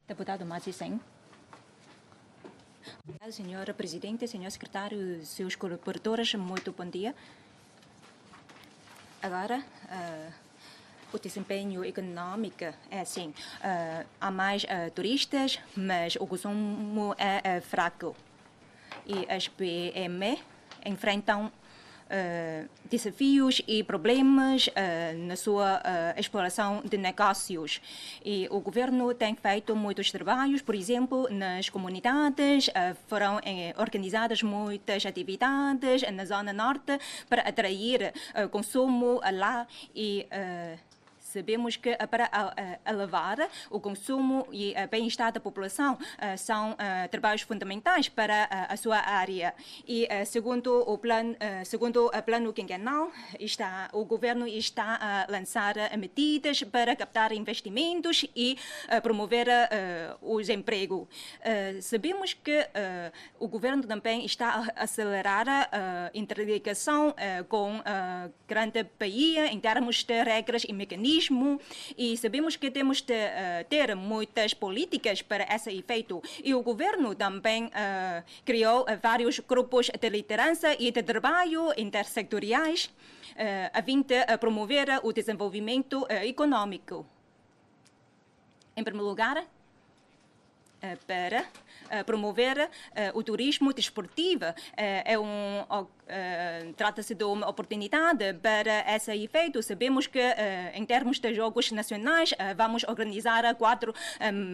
Deputado Mati Singh. Obrigada, senhora Presidente, senhor Secretário, seus colaboradores, muito bom dia. Agora, o desempenho econômico é assim, há mais turistas, mas o consumo é fraco. E as PME enfrentam desafios e problemas na sua exploração de negócios. E o governo tem feito muitos trabalhos, por exemplo, nas comunidades, foram organizadas muitas atividades na Zona Norte para atrair consumo lá e sabemos que para elevar o consumo e o bem-estar da população são trabalhos fundamentais para a sua área. E segundo o plano quinquenal, o governo está a lançar medidas para captar investimentos e promover o emprego. Sabemos que o governo também está a acelerar a interligação com a Grande Bahia em termos de regras e mecanismos, e sabemos que temos de ter muitas políticas para esse efeito. E o governo também criou vários grupos de liderança e de trabalho intersectoriais a fim de promover o desenvolvimento econômico. Em primeiro lugar, para promover o turismo desportivo. Trata-se de uma oportunidade para esse efeito. Sabemos que, em termos de jogos nacionais, vamos organizar 4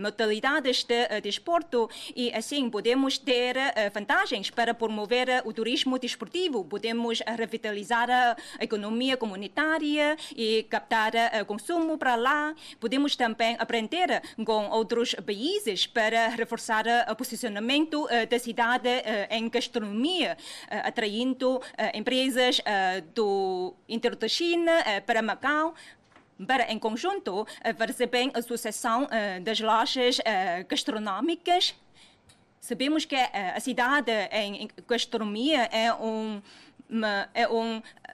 modalidades de desporto e, assim, podemos ter vantagens para promover o turismo desportivo. Podemos revitalizar a economia comunitária e captar consumo para lá. Podemos também aprender com outros países para reforçar o posicionamento da cidade em gastronomia, atraindo empresas do interior da China para Macau, para, em conjunto, fazer bem a sucessão das lojas gastronômicas. Sabemos que a cidade em gastronomia é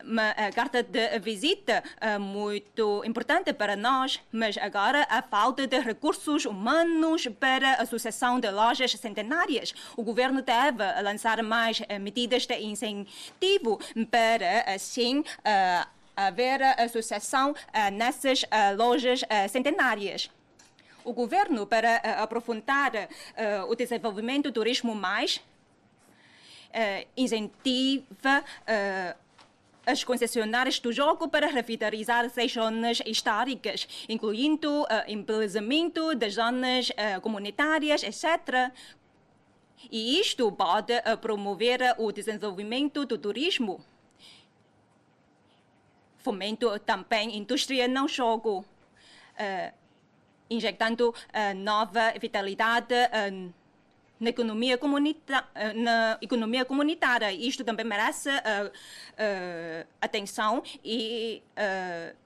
uma carta de visita muito importante para nós, mas agora há falta de recursos humanos para a sucessão de lojas centenárias. O governo deve lançar mais medidas de incentivo para, assim, haver a sucessão nessas lojas centenárias. O governo, para aprofundar o desenvolvimento do turismo mais, incentiva as concessionárias do jogo para revitalizar 6 zonas históricas, incluindo embelezamento das zonas comunitárias, etc. E isto pode promover o desenvolvimento do turismo. Fomento também indústria não jogo, injetando nova vitalidade na economia comunitária. Isto também merece atenção e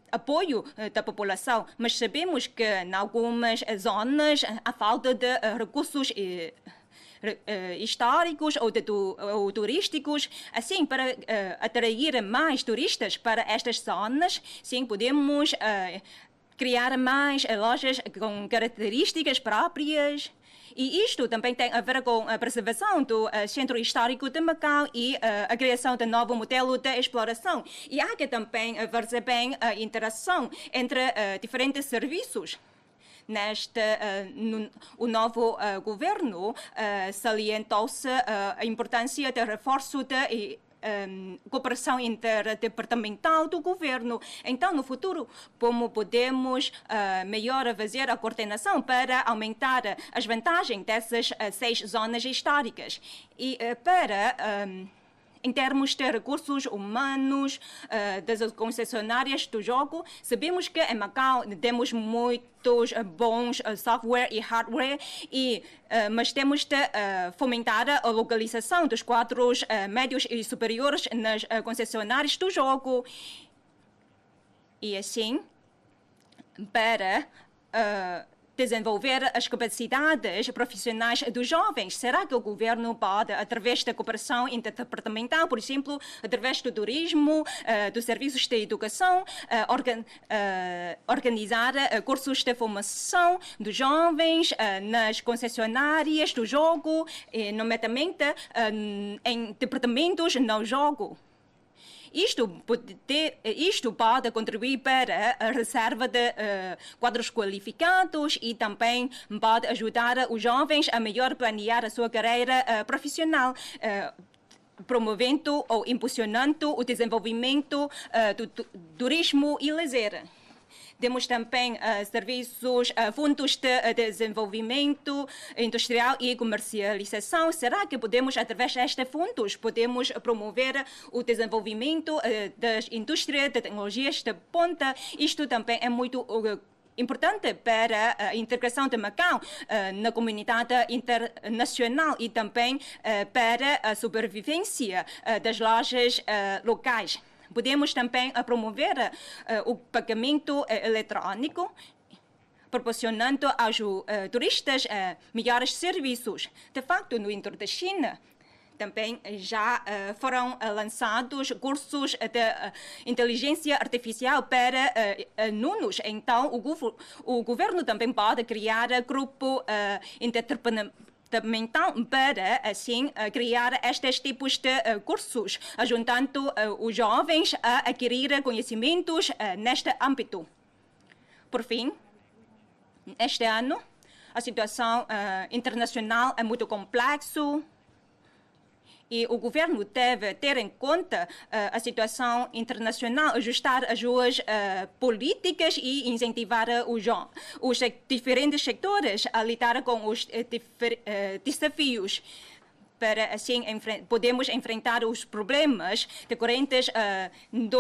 apoio da população, mas sabemos que em algumas zonas há falta de recursos históricos ou turísticos. Assim, para atrair mais turistas para estas zonas, sim, podemos criar mais lojas com características próprias. E isto também tem a ver com a preservação do centro histórico de Macau e a criação de novo modelo de exploração. E há que também fazer bem a interação entre diferentes serviços. O novo governo salientou-se a importância do reforço de cooperação interdepartamental do governo. Então, no futuro, como podemos melhor fazer a coordenação para aumentar as vantagens dessas 6 zonas históricas e para em termos de recursos humanos das concessionárias do jogo, sabemos que em Macau temos muitos bons software e hardware, mas temos de fomentar a localização dos quadros médios e superiores nas concessionárias do jogo. E assim, para desenvolver as capacidades profissionais dos jovens. Será que o governo pode, através da cooperação interdepartamental, por exemplo, através do turismo, dos serviços de educação, organizar cursos de formação dos jovens nas concessionárias do jogo, nomeadamente em departamentos no jogo? Isto pode contribuir para a reserva de quadros qualificados e também pode ajudar os jovens a melhor planear a sua carreira profissional, promovendo ou impulsionando o desenvolvimento do turismo e lazer. Temos também serviços, fundos de desenvolvimento industrial e comercialização. Será que podemos, através destes fundos, podemos promover o desenvolvimento das indústrias de tecnologias de ponta? Isto também é muito importante para a integração de Macau na comunidade internacional e também para a sobrevivência das lojas locais. Podemos também promover o pagamento eletrônico, proporcionando aos turistas melhores serviços. De facto, no interior da China, também já foram lançados cursos de inteligência artificial para alunos. Então, o governo também pode criar grupo interdepartamental para, assim, criar estes tipos de cursos, ajudando os jovens a adquirir conhecimentos neste âmbito. Por fim, este ano, a situação internacional é muito complexa e o governo deve ter em conta a situação internacional, ajustar as suas políticas e incentivar os diferentes setores a lidar com os desafios para, assim, podemos enfrentar os problemas decorrentes de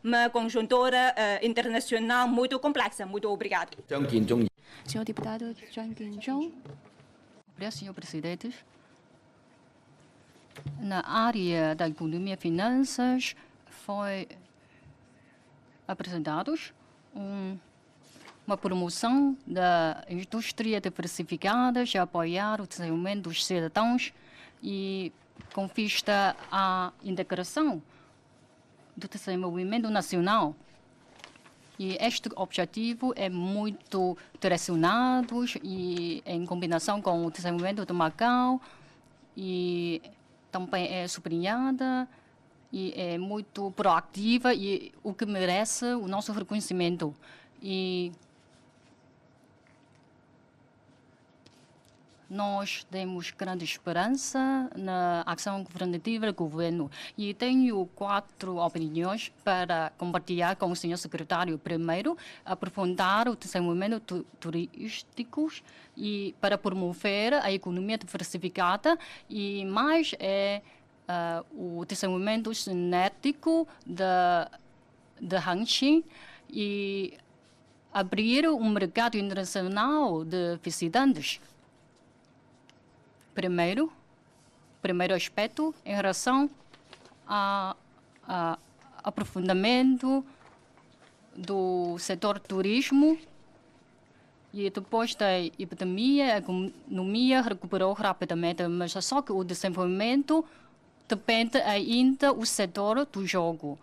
uma conjuntura internacional muito complexa. Muito obrigado. Senhor deputado Zhang Qinzhou. Obrigado, senhor presidente. Na área da economia e finanças, foi apresentados uma promoção da indústria diversificada, de apoiar o desenvolvimento dos cidadãos e com vista à integração do desenvolvimento nacional. E este objetivo é muito direcionado e em combinação com o desenvolvimento do Macau e também é sublinhada e é muito proativa e o que merece o nosso reconhecimento. E nós temos grande esperança na ação governativa do governo. E tenho 4 opiniões para compartilhar com o senhor secretário. Primeiro, aprofundar o desenvolvimento turístico e para promover a economia diversificada e mais o desenvolvimento cinético de Hangqin e abrir um mercado internacional de visitantes. Primeiro aspecto em relação ao aprofundamento do setor turismo e depois da epidemia, a economia recuperou rapidamente, mas só que o desenvolvimento depende ainda do setor do jogo.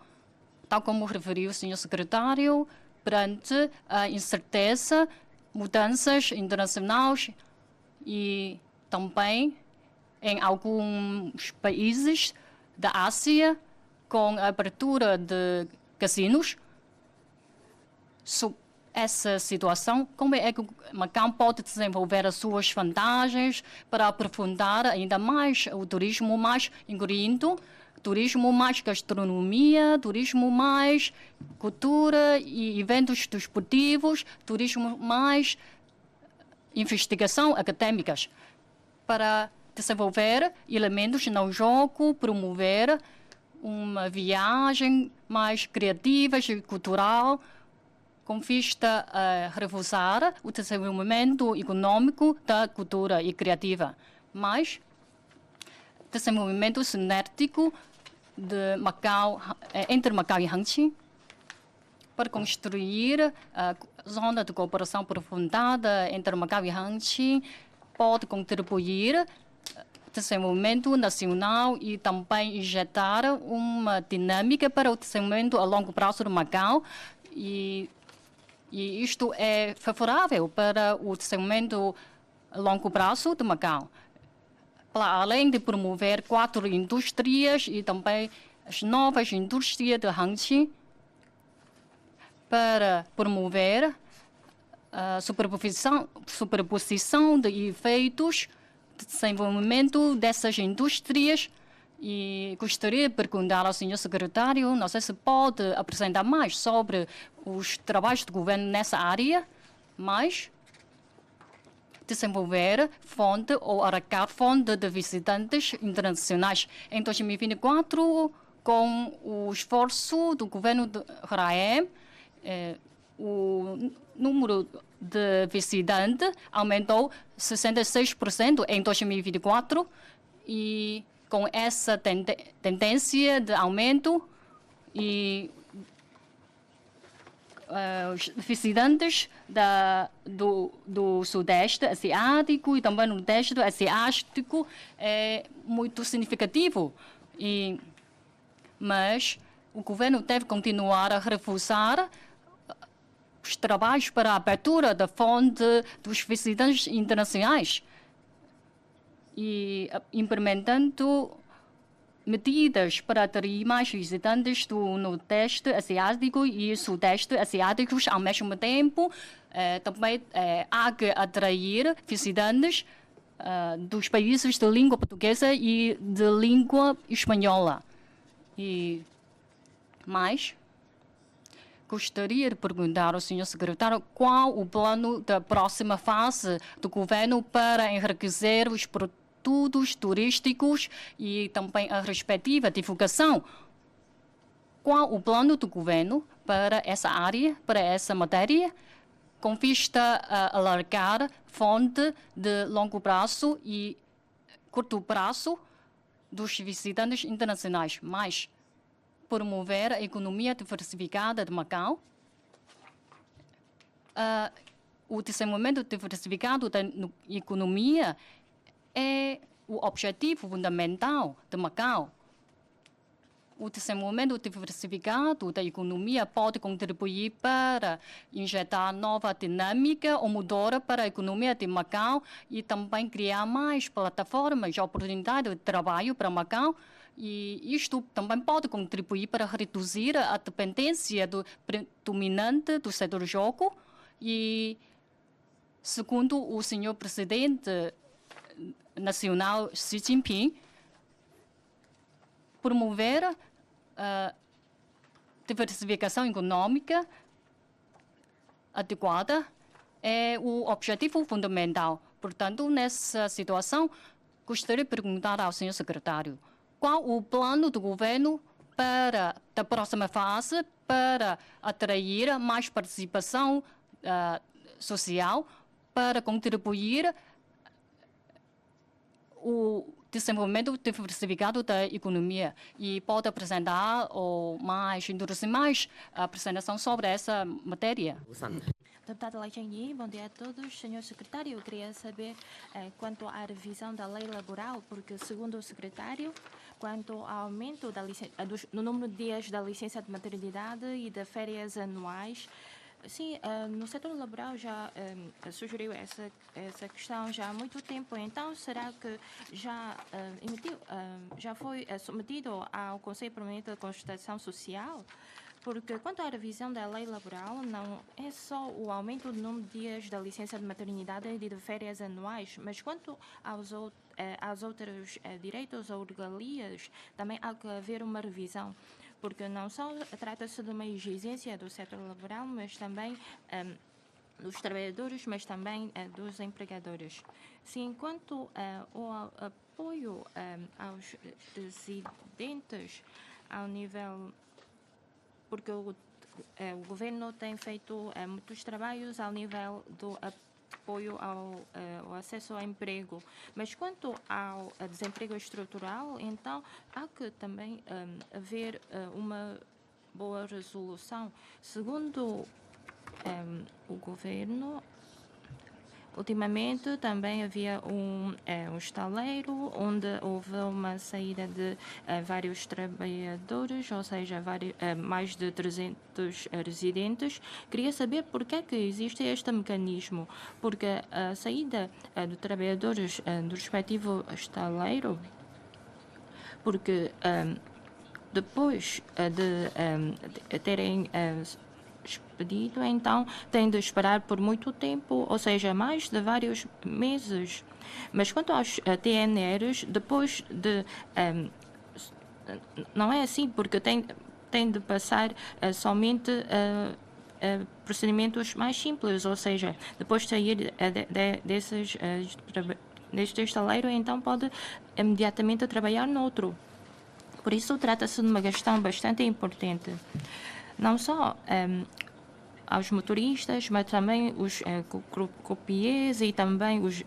Tal como referiu o senhor secretário, perante a incerteza, mudanças internacionais e também em alguns países da Ásia, com a abertura de casinos, sob essa situação, como é que Macau pode desenvolver as suas vantagens para aprofundar ainda mais o turismo, mais incluindo turismo, mais gastronomia, turismo, mais cultura e eventos desportivos, turismo, mais investigação acadêmicas, para desenvolver elementos no jogo, promover uma viagem mais criativa e cultural, com vista a reforçar o desenvolvimento econômico da cultura e criativa, mas desenvolvimento sinérgico de Macau, entre Macau e Hangqin, para construir zona de cooperação aprofundada entre Macau e Hangqin pode contribuir desenvolvimento nacional e também injetar uma dinâmica para o desenvolvimento a longo prazo de Macau. E isto é favorável para o desenvolvimento a longo prazo de Macau. Além de promover 4 indústrias e também as novas indústrias de Hangqin, para promover a superposição de efeitos de desenvolvimento dessas indústrias. E gostaria de perguntar ao senhor secretário, não sei se pode apresentar mais sobre os trabalhos do governo nessa área, mas desenvolver fonte ou arrancar fonte de visitantes internacionais. Em 2024, com o esforço do governo de Raem, o número de visitantes aumentou 66% em 2024 e com essa tendência de aumento e os visitantes do Sudeste Asiático e também no Nordeste Asiático é muito significativo. Mas o governo deve continuar a reforçar os trabalhos para a abertura da fonte dos visitantes internacionais e implementando medidas para atrair mais visitantes do Nordeste Asiático e Sudeste Asiáticos ao mesmo tempo. Também há que atrair visitantes dos países de língua portuguesa e de língua espanhola. E mais, gostaria de perguntar ao senhor secretário qual o plano da próxima fase do governo para enriquecer os produtos turísticos e também a respectiva divulgação. Qual o plano do governo para essa área, para essa matéria, com vista a alargar fonte de longo prazo e curto prazo dos visitantes internacionais, mas promover a economia diversificada de Macau. O desenvolvimento diversificado da economia é o objetivo fundamental de Macau. O desenvolvimento diversificado da economia pode contribuir para injetar nova dinâmica ou motor para a economia de Macau e também criar mais plataformas de oportunidade de trabalho para Macau. E isto também pode contribuir para reduzir a dependência dominante do setor jogo. E, segundo o senhor presidente nacional Xi Jinping, promover a diversificação econômica adequada é o objetivo fundamental. Portanto, nessa situação, gostaria de perguntar ao senhor secretário qual o plano do governo para a próxima fase para atrair mais participação social, para contribuir o desenvolvimento diversificado da economia. E pode apresentar ou mais introduzir mais a apresentação sobre essa matéria. Deputada Lai Cheng-yi, bom dia a todos. Senhor secretário, eu queria saber quanto à revisão da lei laboral, porque segundo o secretário, quanto ao aumento no número de dias da licença de maternidade e de férias anuais, sim, no setor laboral já sugeriu essa questão já há muito tempo. Então, será que já foi submetido ao Conselho Permanente de Consultação Social? Porque quanto à revisão da lei laboral, não é só o aumento do número de dias da licença de maternidade e de férias anuais, mas quanto aos outros direitos ou regalias, também há que haver uma revisão. Porque não só trata-se de uma exigência do setor laboral, mas também dos trabalhadores, mas também dos empregadores. Sim, quanto ao apoio aos residentes ao nível... Porque o governo tem feito muitos trabalhos ao nível do apoio ao acesso ao emprego. Mas quanto ao desemprego estrutural, então há que também haver uma boa resolução. Segundo o governo. Ultimamente também havia um estaleiro onde houve uma saída de vários trabalhadores, ou seja, mais de 300 residentes. Queria saber por que é que existe este mecanismo, porque a saída de trabalhadores do respectivo estaleiro, porque depois de terem expedido, então tem de esperar por muito tempo, ou seja, mais de vários meses. Mas quanto aos TNRs, depois de... não é assim, porque tem de passar somente procedimentos mais simples, ou seja, depois de sair deste estaleiro, então pode imediatamente trabalhar noutro. Por isso, trata-se de uma questão bastante importante. Não só aos motoristas, mas também os copiers e também os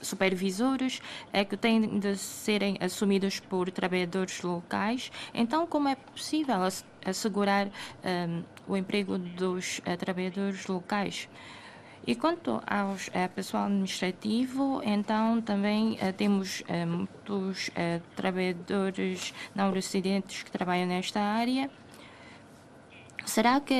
supervisores que têm de serem assumidos por trabalhadores locais. Então, como é possível assegurar o emprego dos trabalhadores locais? E quanto ao pessoal administrativo, então também temos muitos trabalhadores não residentes que trabalham nesta área. Será que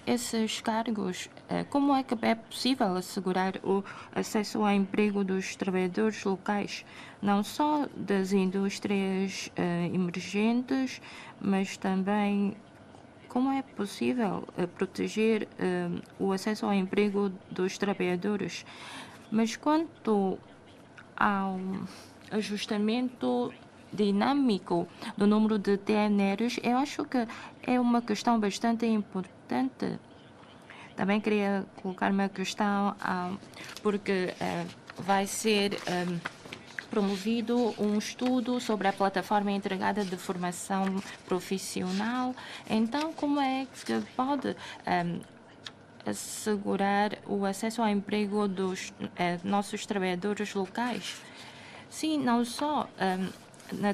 esses cargos, como é que é possível assegurar o acesso ao emprego dos trabalhadores locais, não só das indústrias emergentes, mas também como é possível proteger o acesso ao emprego dos trabalhadores? Mas quanto ao ajustamento dinâmico do número de TNRs, eu acho que é uma questão bastante importante. Também queria colocar uma questão, porque vai ser promovido um estudo sobre a plataforma integrada de formação profissional. Então, como é que pode assegurar o acesso ao emprego dos nossos trabalhadores locais? Sim, não só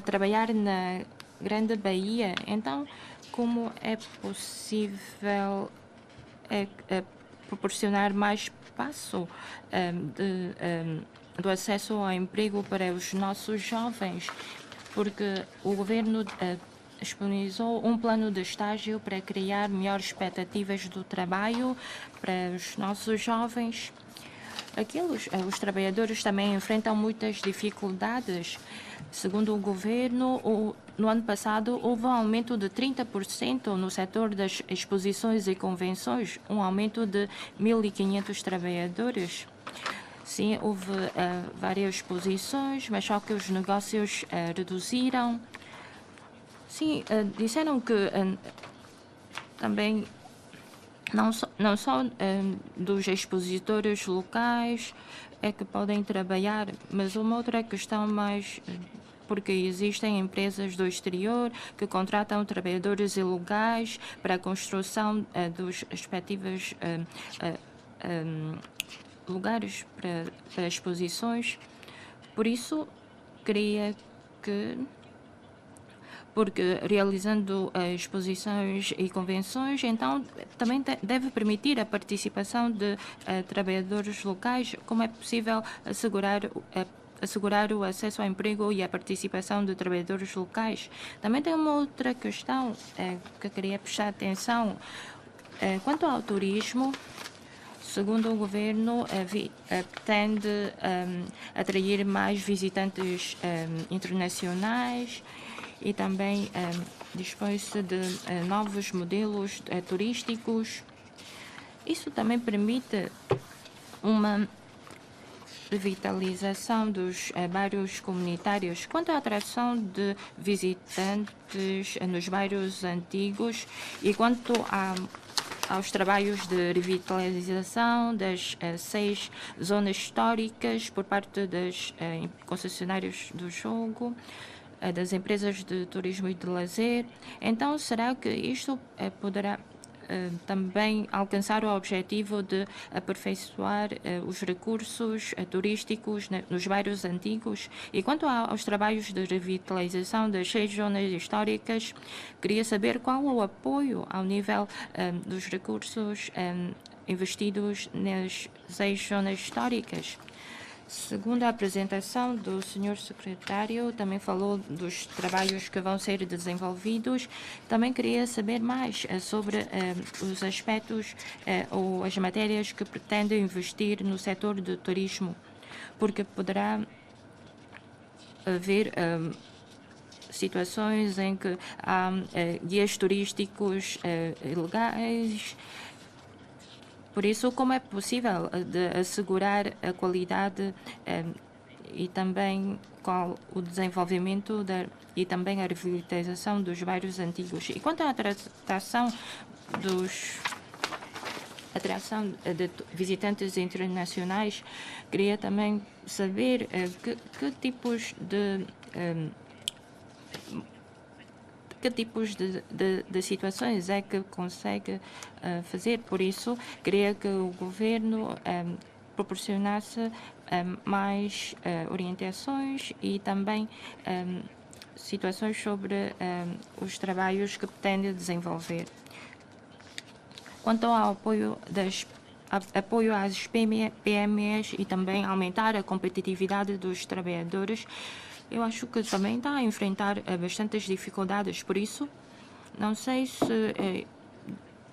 trabalhar na Grande Bahia, então como é possível proporcionar mais espaço do acesso ao emprego para os nossos jovens, porque o governo disponibilizou um plano de estágio para criar melhores expectativas do trabalho para os nossos jovens. Os trabalhadores também enfrentam muitas dificuldades. Segundo o governo, no ano passado houve um aumento de 30% no setor das exposições e convenções, um aumento de 1.500 trabalhadores. Sim, houve várias exposições, mas só que os negócios reduziram. Sim, disseram que também não só dos expositores locais é que podem trabalhar, mas uma outra questão mais, porque existem empresas do exterior que contratam trabalhadores ilegais para a construção dos respectivos lugares para exposições. Por isso, queria que, porque realizando exposições e convenções, então também deve permitir a participação de trabalhadores locais. Como é possível assegurar o acesso ao emprego e a participação de trabalhadores locais? Também tem uma outra questão que queria prestar atenção. Quanto ao turismo, segundo o governo, pretende atrair mais visitantes internacionais e também dispõe-se de novos modelos turísticos. Isso também permite uma revitalização dos bairros comunitários. Quanto à atração de visitantes nos bairros antigos e quanto aos trabalhos de revitalização das 6 zonas históricas por parte das concessionárias do jogo, das empresas de turismo e de lazer, então será que isto poderá também alcançar o objetivo de aperfeiçoar os recursos turísticos nos bairros antigos. E quanto aos trabalhos de revitalização das 6 zonas históricas, queria saber qual o apoio ao nível dos recursos investidos nas 6 zonas históricas. Segundo a apresentação do Sr. Secretário, também falou dos trabalhos que vão ser desenvolvidos. Também queria saber mais sobre os aspectos ou as matérias que pretende investir no setor do turismo, porque poderá haver situações em que há guias turísticos ilegais. Por isso, como é possível de assegurar a qualidade e também qual o desenvolvimento e também a revitalização dos bairros antigos? E quanto à atração de visitantes internacionais, queria também saber que tipos de situações é que consegue fazer. Por isso, queria que o governo proporcionasse mais orientações e também situações sobre os trabalhos que pretende desenvolver. Quanto ao apoio às PMEs e também aumentar a competitividade dos trabalhadores, eu acho que também está a enfrentar bastantes dificuldades. Por isso, não sei se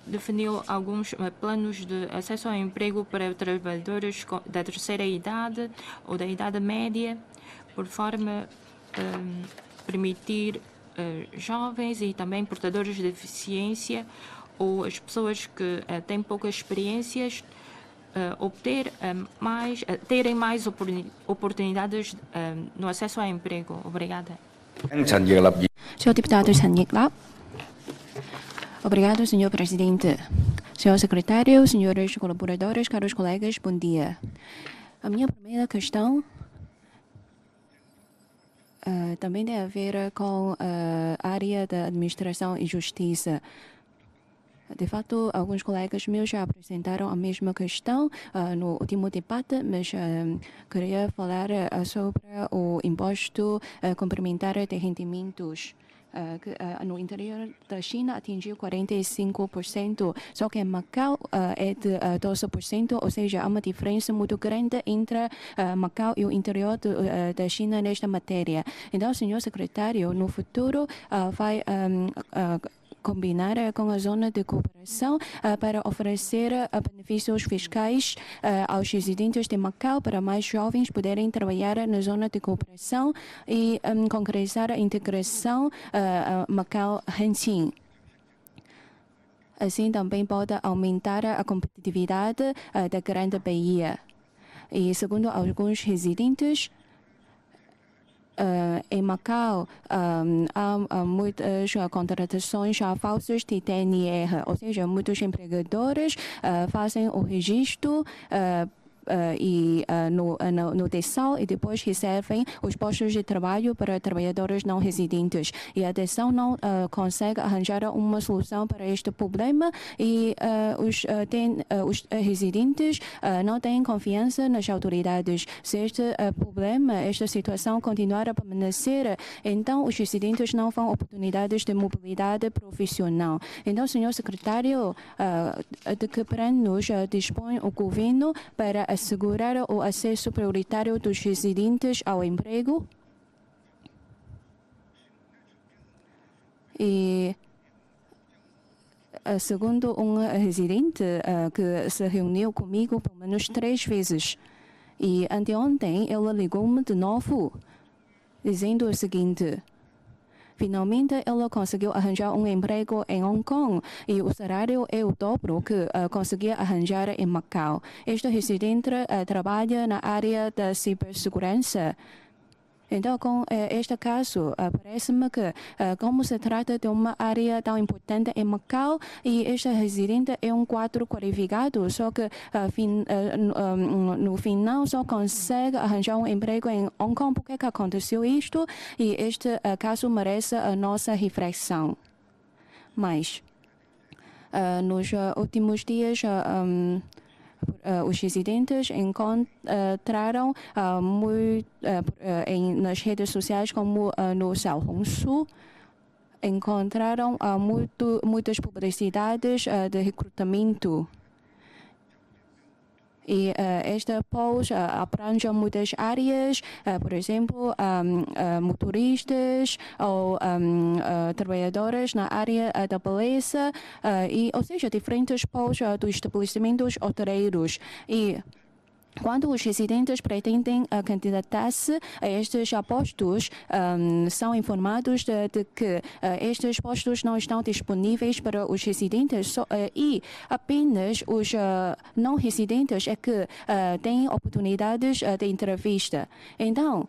definiu alguns planos de acesso ao emprego para trabalhadores da terceira idade ou da idade média, por forma a permitir jovens e também portadores de deficiência ou as pessoas que têm poucas experiências terem mais oportunidades no acesso ao emprego. Obrigada. Senhor deputado Chan Nhik-lap. Obrigado, senhor presidente. Senhor secretário, senhores colaboradores, caros colegas, bom dia. A minha primeira questão também tem a ver com a área da administração e justiça. De fato, alguns colegas meus já apresentaram a mesma questão no último debate, mas queria falar sobre o imposto complementar de rendimentos, que no interior da China atingiu 45%, só que em Macau é de 12%, ou seja, há uma diferença muito grande entre Macau e o interior da China nesta matéria. Então, senhor secretário, no futuro vai combinar com a zona de cooperação para oferecer benefícios fiscais aos residentes de Macau para mais jovens poderem trabalhar na zona de cooperação e concretizar a integração Macau-Hengqin. Assim também pode aumentar a competitividade da Grande Bahia. E segundo alguns residentes, em Macau há muitas contratações falsas de TNR, ou seja, muitos empregadores fazem o registro no TESAL e depois recebem os postos de trabalho para trabalhadores não residentes. E a TESAL não consegue arranjar uma solução para este problema e os residentes não têm confiança nas autoridades. Se este problema, esta situação continuar a permanecer, então os residentes não vão oportunidades de mobilidade profissional. Então, senhor secretário, de que planos dispõe o governo para assegurar o acesso prioritário dos residentes ao emprego? E segundo um residente que se reuniu comigo pelo menos 3 vezes, e anteontem ele ligou-me de novo, dizendo o seguinte: finalmente ele conseguiu arranjar um emprego em Hong Kong e o salário é o dobro que conseguia arranjar em Macau. Este residente trabalha na área da cibersegurança. Então, com este caso, parece-me que, como se trata de uma área tão importante em Macau e este residente é um quadro qualificado, só que no final só consegue arranjar um emprego em Hong Kong. Por que aconteceu isto? E este caso merece a nossa reflexão. Mas Nos últimos dias, os residentes encontraram nas redes sociais como no Xiaohongshu, encontraram muitas publicidades de recrutamento. E esta post abrange muitas áreas, por exemplo, motoristas ou trabalhadores na área da beleza, ou seja, diferentes posts dos estabelecimentos hoteleiros. E quando os residentes pretendem candidatar-se a estes postos, são informados de que estes postos não estão disponíveis para os residentes e apenas os não residentes é que têm oportunidades de entrevista. Então,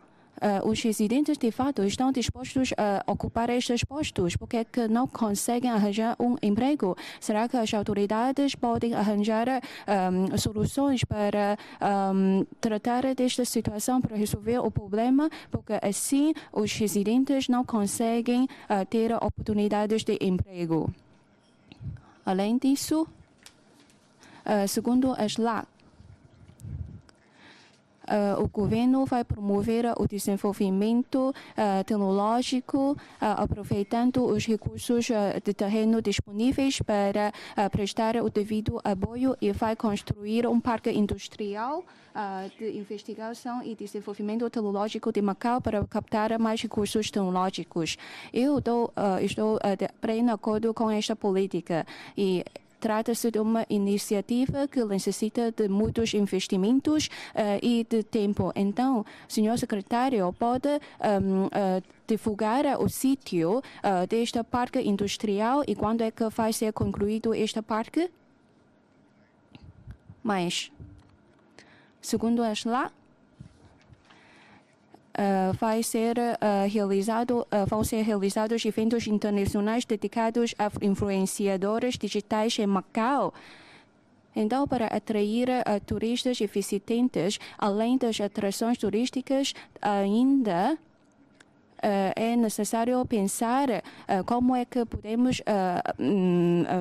os residentes de fato estão dispostos a ocupar estes postos porque é que não conseguem arranjar um emprego. Será que as autoridades podem arranjar soluções para tratar desta situação, para resolver o problema? Porque assim os residentes não conseguem ter oportunidades de emprego. Além disso, segundo a SLAC, o governo vai promover o desenvolvimento tecnológico, aproveitando os recursos de terreno disponíveis para prestar o devido apoio e vai construir um parque industrial de investigação e desenvolvimento tecnológico de Macau para captar mais recursos tecnológicos. Eu estou de pleno acordo com esta política e trata-se de uma iniciativa que necessita de muitos investimentos e de tempo. Então, senhor secretário, pode divulgar o sítio deste parque industrial e quando é que vai ser concluído este parque? Mas, segundo a SLAC, vão ser realizados eventos internacionais dedicados a influenciadores digitais em Macau. Então, para atrair turistas e visitantes, além das atrações turísticas, ainda é necessário pensar como é que podemos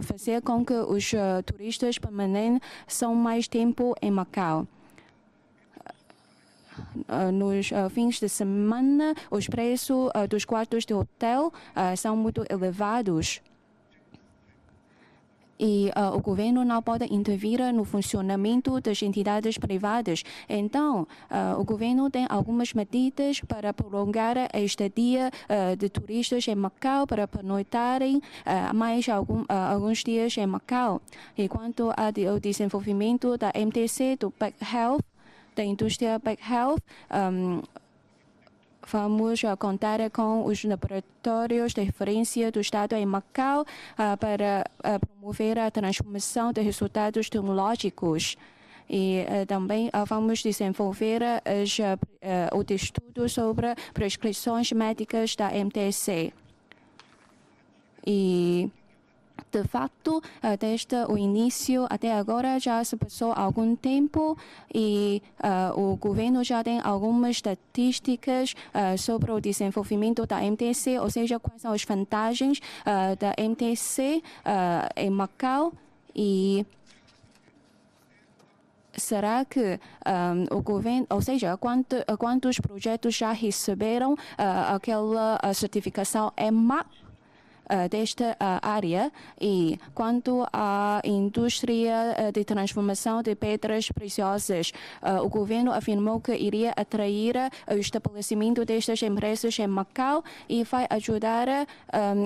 fazer com que os turistas permaneçam mais tempo em Macau. Nos fins de semana, os preços dos quartos de hotel são muito elevados. E o governo não pode intervir no funcionamento das entidades privadas. Então, o governo tem algumas medidas para prolongar a estadia de turistas em Macau, para pernoitarem mais alguns dias em Macau. E quanto ao desenvolvimento da MTC, do Back Health, da indústria Back Health, vamos contar com os laboratórios de referência do Estado em Macau para promover a transformação de resultados tecnológicos. E também vamos desenvolver o estudo sobre prescrições médicas da MTC. E de fato, desde o início até agora já se passou algum tempo e o governo já tem algumas estatísticas sobre o desenvolvimento da MTC, ou seja, quais são as vantagens da MTC em Macau e será que o governo, ou seja, quantos projetos já receberam aquela certificação EMAC desta área e quanto à indústria de transformação de pedras preciosas, o governo afirmou que iria atrair o estabelecimento destas empresas em Macau e vai ajudar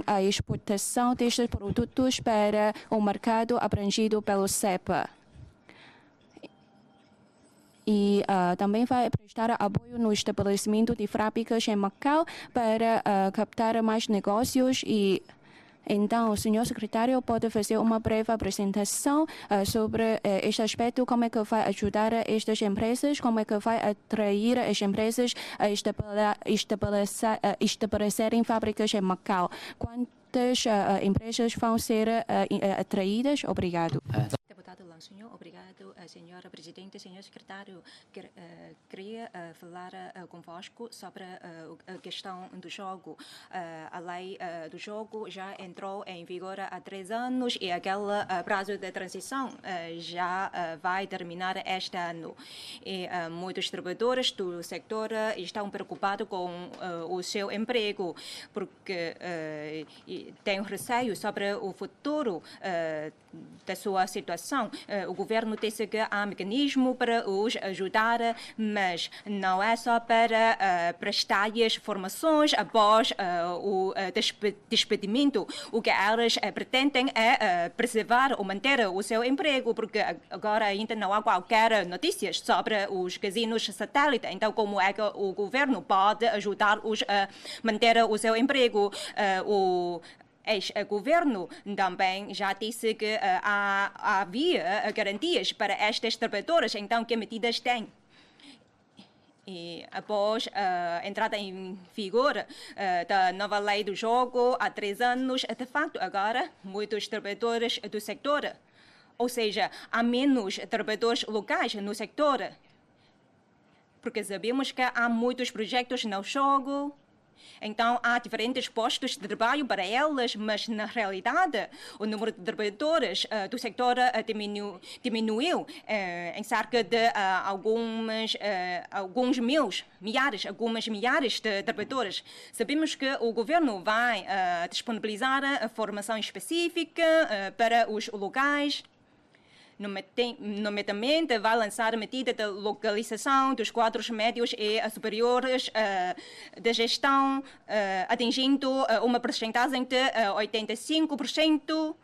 a exportação destes produtos para o mercado abrangido pelo CEPA. E também vai prestar apoio no estabelecimento de fábricas em Macau para captar mais negócios e então, o senhor secretário pode fazer uma breve apresentação sobre este aspecto, como é que vai ajudar estas empresas, como é que vai atrair as empresas a estabelecerem fábricas em Macau. Quantas empresas vão ser atraídas? Obrigado. Deputado Lan Sonho, obrigado, senhora presidente, senhor secretário. Queria queria falar convosco sobre a questão do jogo. A lei do jogo já entrou em vigor há 3 anos e aquele prazo de transição já vai terminar este ano. E muitos trabalhadores do sector estão preocupados com o seu emprego, porque têm receio sobre o futuro da sua situação. O governo disse que há mecanismo para os ajudar, mas não é só para prestar formações após o despedimento. O que elas pretendem é preservar ou manter o seu emprego, porque agora ainda não há qualquer notícias sobre os casinos satélite. Então, como é que o governo pode ajudar-os a manter o seu emprego? O ex-governo também já disse que havia garantias para estas trabalhadoras, então que medidas têm? E após a entrada em vigor da nova lei do jogo há 3 anos, de facto, agora muitos trabalhadores do sector, ou seja, há menos trabalhadores locais no sector, porque sabemos que há muitos projetos no jogo. Então, há diferentes postos de trabalho para elas, mas, na realidade, o número de trabalhadores do setor diminuiu em cerca de alguns milhares de trabalhadores. Sabemos que o governo vai disponibilizar a formação específica para os locais. Nomeadamente, vai lançar medida de localização dos quadros médios e superiores de gestão, atingindo uma percentagem de 85%.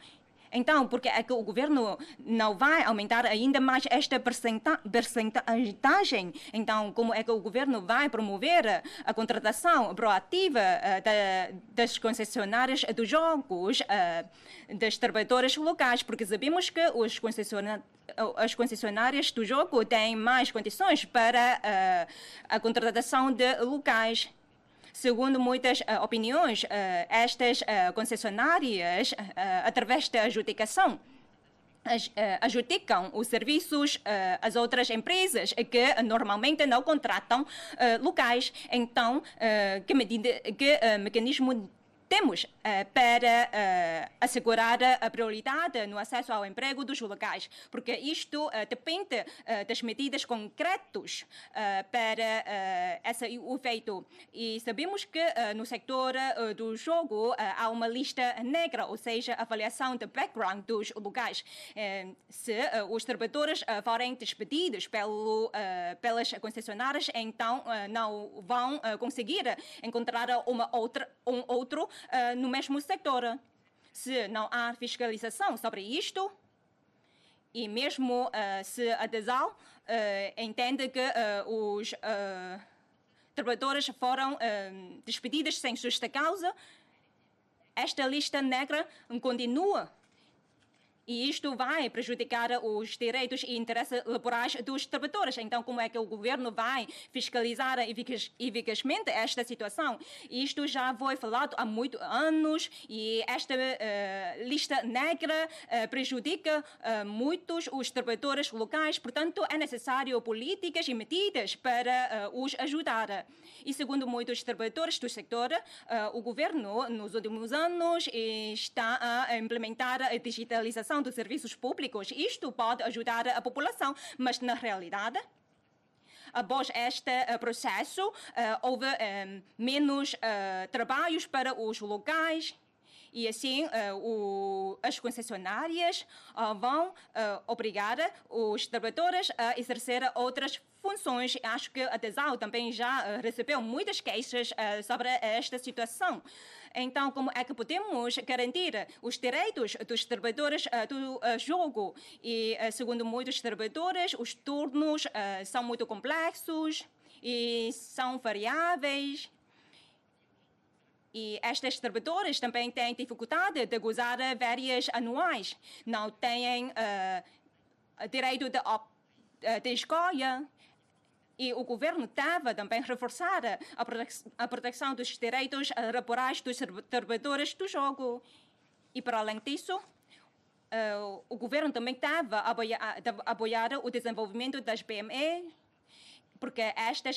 Então, por que é que o governo não vai aumentar ainda mais esta percentagem? Então, como é que o governo vai promover a contratação proativa das concessionárias dos jogos, das trabalhadoras locais? Porque sabemos que as concessionárias do jogo têm mais condições para a contratação de locais. Segundo muitas opiniões, estas concessionárias, através da adjudicação, adjudicam os serviços às outras empresas que normalmente não contratam locais. Então, que mecanismo temos para assegurar a prioridade no acesso ao emprego dos locais? Porque isto depende das medidas concretas para esse efeito. E sabemos que no sector do jogo há uma lista negra, ou seja, avaliação de background dos locais. Se os trabalhadores forem despedidos pelas concessionárias, então não vão conseguir encontrar um outro no mesmo sector. Se não há fiscalização sobre isto, e mesmo se a DESAL entende que os trabalhadores foram despedidos sem justa causa, esta lista negra continua. E isto vai prejudicar os direitos e interesses laborais dos trabalhadores. Então, como é que o governo vai fiscalizar eficazmente esta situação? Isto já foi falado há muitos anos e esta lista negra prejudica muitos os trabalhadores locais. Portanto, é necessário políticas e medidas para os ajudar. E segundo muitos trabalhadores do setor, o governo, nos últimos anos, está a implementar a digitalização dos serviços públicos. Isto pode ajudar a população, mas na realidade, após este processo, houve menos trabalhos para os locais. E assim, as concessionárias vão obrigar os trabalhadores a exercer outras funções. Acho que a DESAL também já recebeu muitas queixas sobre esta situação. Então, como é que podemos garantir os direitos dos trabalhadores do jogo? E, segundo muitos trabalhadores, os turnos são muito complexos e são variáveis. E estes trabalhadores também têm dificuldade de gozar férias anuais, não têm direito de escolha. E o governo deve também reforçar a proteção dos direitos laborais dos trabalhadores do jogo. E, para além disso, o governo também deve apoiar o desenvolvimento das PME porque estas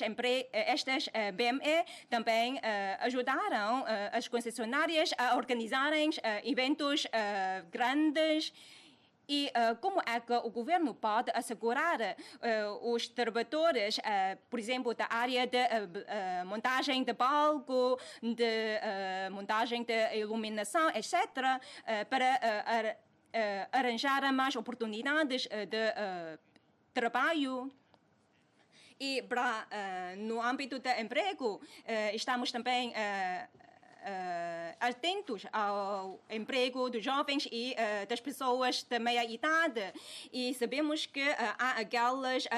BME também ajudaram as concessionárias a organizarem eventos grandes. E como é que o governo pode assegurar os trabalhadores, por exemplo, da área de montagem de palco, de montagem de iluminação, etc., para arranjar mais oportunidades de trabalho? E no âmbito do emprego, estamos também atentos ao emprego dos jovens e das pessoas de meia idade, e sabemos que há aqueles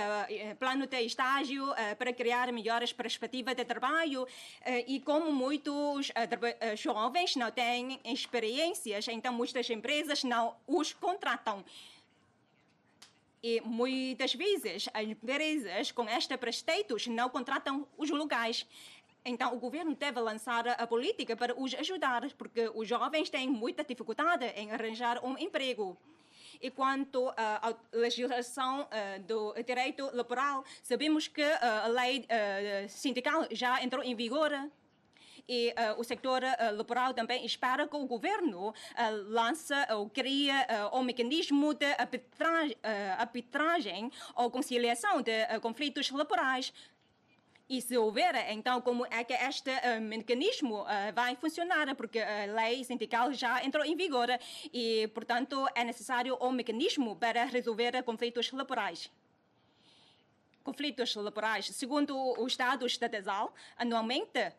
plano de estágio para criar melhores perspectivas de trabalho, e como muitos jovens não têm experiências, então muitas empresas não os contratam. E muitas vezes as empresas com estes presteitos não contratam os lugares. Então, o governo deve lançar a política para os ajudar, porque os jovens têm muita dificuldade em arranjar um emprego. E quanto à legislação do direito laboral, sabemos que a lei sindical já entrou em vigor. E o setor laboral também espera que o governo lance ou crie um mecanismo de arbitragem ou conciliação de conflitos laborais. E se houver, então, como é que este mecanismo vai funcionar? Porque a lei sindical já entrou em vigor e, portanto, é necessário um mecanismo para resolver conflitos laborais. Conflitos laborais. Segundo os dados da DESAL, anualmente,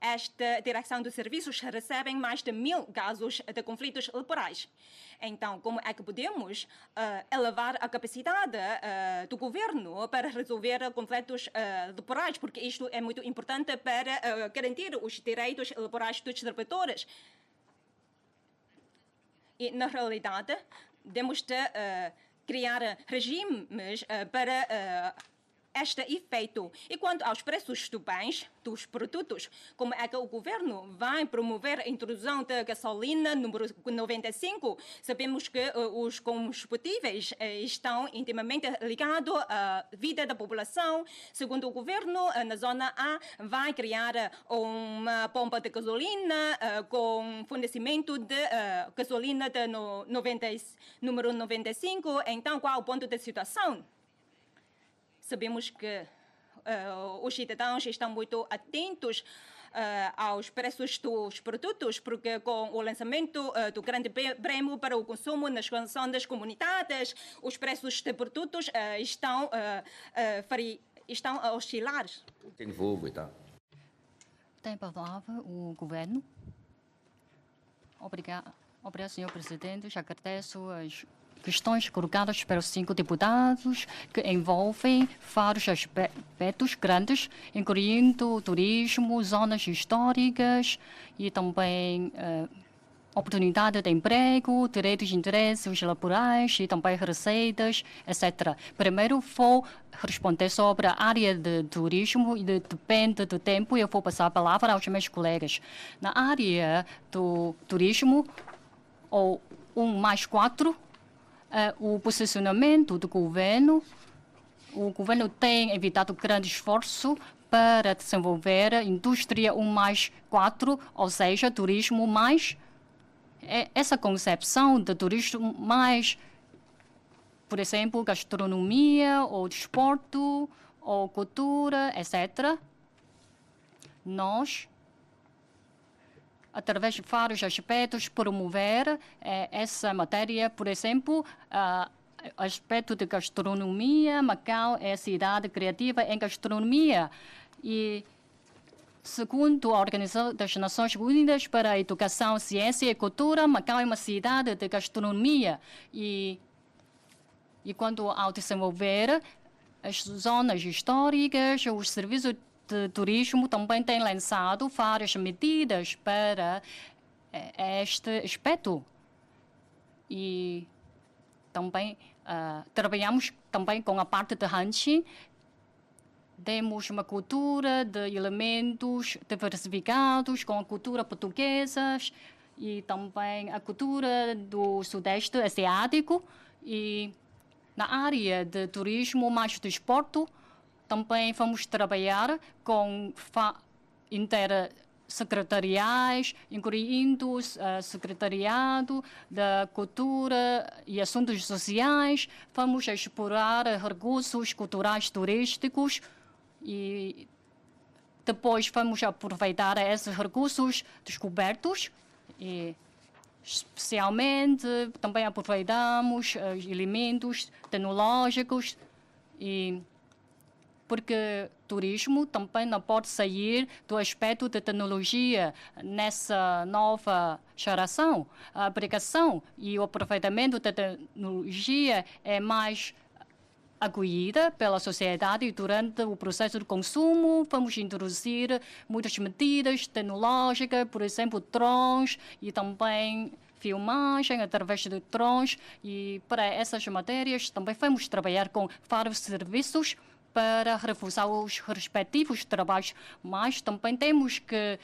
esta direção de serviços recebe mais de 1000 casos de conflitos laborais. Então, como é que podemos elevar a capacidade do governo para resolver conflitos laborais? Porque isto é muito importante para garantir os direitos laborais dos trabalhadores. E, na realidade, temos de criar regimes para este efeito. E quanto aos preços dos bens, dos produtos, como é que o governo vai promover a introdução da gasolina número 95? Sabemos que os combustíveis estão intimamente ligados à vida da população. Segundo o governo, na zona A vai criar uma bomba de gasolina com fornecimento de gasolina de número 95. Então, qual é o ponto da situação? Sabemos que os cidadãos estão muito atentos aos preços dos produtos, porque com o lançamento do Grande Prêmio para o consumo nas grandes comunidades, os preços de produtos estão a oscilar. Tem a palavra o governo. Obrigado, senhor presidente. Já agradeço as questões colocadas pelos 5 deputados, que envolvem vários aspectos grandes, incluindo turismo, zonas históricas e também oportunidade de emprego, direitos e interesses laborais e também receitas, etc. Primeiro vou responder sobre a área de turismo e depende do tempo eu vou passar a palavra aos meus colegas. Na área do turismo, ou 1+4, o posicionamento do governo, o governo tem evitado grande esforço para desenvolver a indústria 1+4, ou seja, turismo mais. Essa concepção de turismo mais, por exemplo, gastronomia, ou desporto, ou cultura, etc. Nós, através de vários aspectos, promover essa matéria. Por exemplo, aspecto de gastronomia. Macau é a cidade criativa em gastronomia. E, segundo a Organização das Nações Unidas para a Educação, Ciência e Cultura, Macau é uma cidade de gastronomia. E quanto ao desenvolver as zonas históricas, os serviços de turismo também tem lançado várias medidas para este aspecto. E também trabalhamos também com a parte de ranching. Temos uma cultura de elementos diversificados com a cultura portuguesa e também a cultura do Sudeste Asiático. E na área de turismo mais desporto, também vamos trabalhar com intersecretariais, incluindo o Secretariado da Cultura e Assuntos Sociais. Vamos explorar recursos culturais turísticos e depois vamos aproveitar esses recursos descobertos e especialmente também aproveitamos elementos tecnológicos e porque turismo também não pode sair do aspecto de tecnologia nessa nova geração. A aplicação e o aproveitamento da tecnologia é mais acolhida pela sociedade durante o processo de consumo. Vamos introduzir muitas medidas tecnológicas, por exemplo, drones e também filmagem através de drones. E para essas matérias também vamos trabalhar com vários serviços para reforçar os respectivos trabalhos, mas também temos que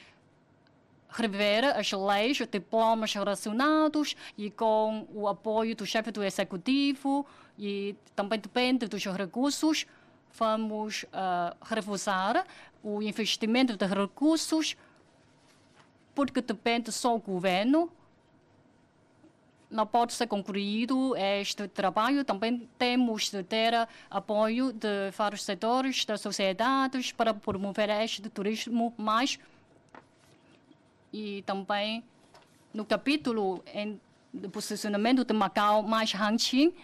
rever as leis, diplomas relacionados e com o apoio do chefe do executivo e também depende dos recursos. Vamos reforçar o investimento de recursos porque depende só do governo. Não pode ser concluído este trabalho. Também temos de ter apoio de vários setores da sociedade para promover este turismo mais. E também no capítulo de posicionamento de Macau mais ranking,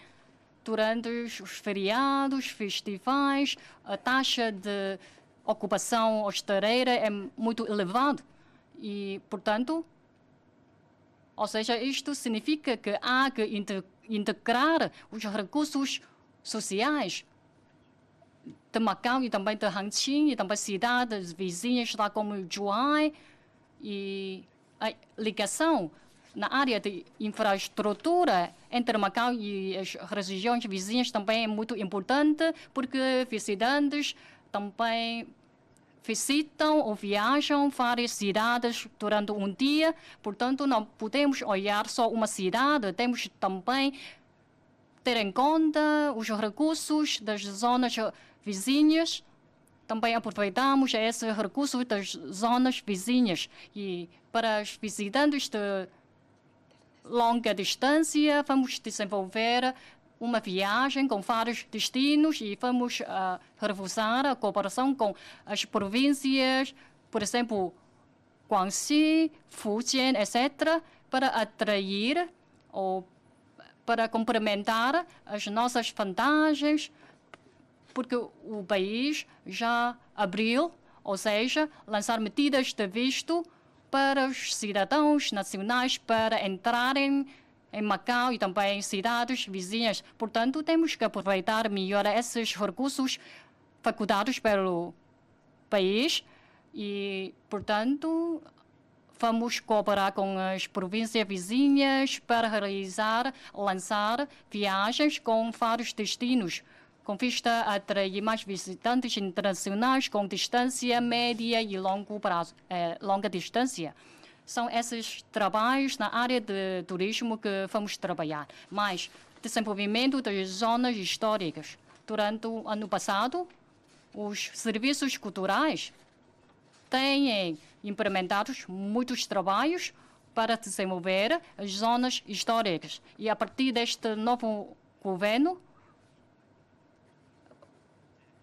durante os feriados, festivais, a taxa de ocupação hosteleira é muito elevada. E, portanto, ou seja, isto significa que há que integrar os recursos sociais de Macau e também de Hangqin e também cidades vizinhas, lá como Zhuhai, e a ligação na área de infraestrutura entre Macau e as regiões vizinhas também é muito importante, porque visitantes também visitam ou viajam várias cidades durante um dia. Portanto, não podemos olhar só uma cidade, temos também ter em conta os recursos das zonas vizinhas. Também aproveitamos esses recursos das zonas vizinhas. E para os visitantes de longa distância, vamos desenvolver uma viagem com vários destinos e vamos reforçar a cooperação com as províncias, por exemplo, Guangxi, Fujian, etc., para atrair ou para complementar as nossas vantagens, porque o país já abriu, ou seja, lançar medidas de visto para os cidadãos nacionais para entrarem em Macau e também em cidades vizinhas. Portanto, temos que aproveitar melhor esses recursos facultados pelo país e, portanto, vamos cooperar com as províncias vizinhas para lançar viagens com vários destinos, com vista a atrair mais visitantes internacionais com distância média e longa distância. São esses trabalhos na área de turismo que vamos trabalhar. Mais desenvolvimento das zonas históricas. Durante o ano passado, os serviços culturais têm implementado muitos trabalhos para desenvolver as zonas históricas. E a partir deste novo governo,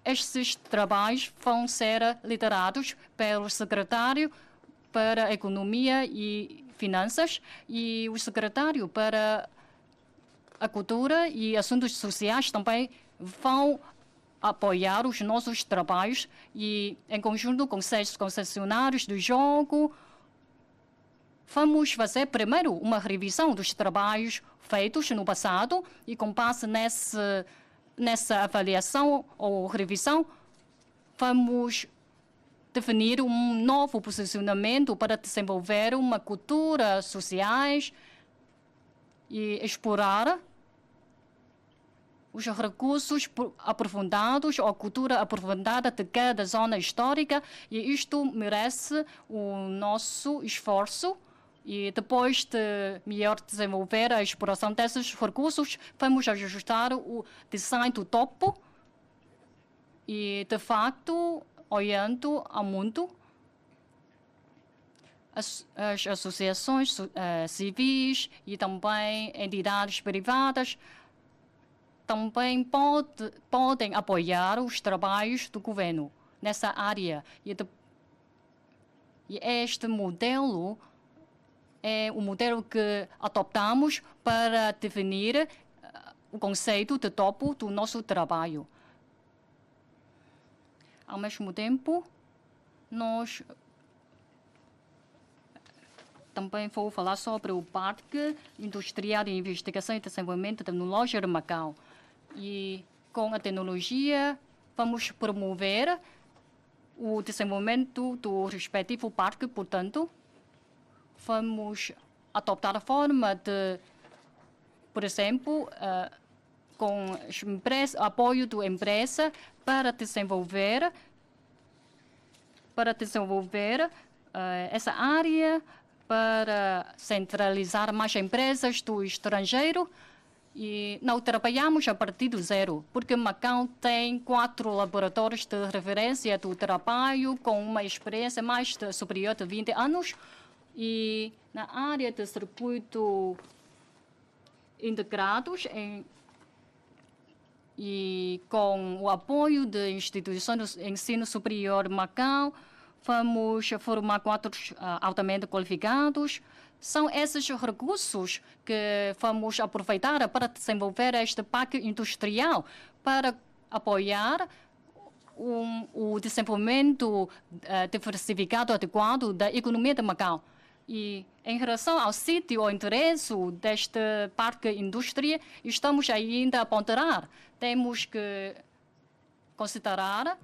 estes trabalhos vão ser liderados pelo secretário para a Economia e Finanças e o secretário para a Cultura e Assuntos Sociais também vão apoiar os nossos trabalhos e, em conjunto com os concessionários do jogo, vamos fazer primeiro uma revisão dos trabalhos feitos no passado e, com base nessa avaliação ou revisão, vamos definir um novo posicionamento para desenvolver uma cultura sociais e explorar os recursos aprofundados ou a cultura aprofundada de cada zona histórica, e isto merece o nosso esforço. E depois de melhor desenvolver a exploração desses recursos, vamos ajustar o design do topo E, de facto, olhando ao mundo, as associações civis e também entidades privadas também podem apoiar os trabalhos do governo nessa área. E este modelo é o modelo que adotamos para definir o conceito de topo do nosso trabalho. Ao mesmo tempo, nós também vou falar sobre o Parque Industrial de Investigação e Desenvolvimento Tecnológico de Macau. E com a tecnologia, vamos promover o desenvolvimento do respectivo parque. Portanto, vamos adoptar a forma de, por exemplo, com apoio da empresa para desenvolver essa área, para centralizar mais empresas do estrangeiro. E não trabalhamos a partir do zero, porque Macau tem 4 laboratórios de referência do trabalho com uma experiência mais superior de 20 anos. E na área de circuito integrados e com o apoio da instituição do ensino superior Macau, vamos formar quadros altamente qualificados. São esses recursos que vamos aproveitar para desenvolver este parque industrial, para apoiar o desenvolvimento diversificado adequado da economia de Macau. E em relação ao sítio ou endereço deste parque indústria, estamos ainda a ponderar. Temos que considerar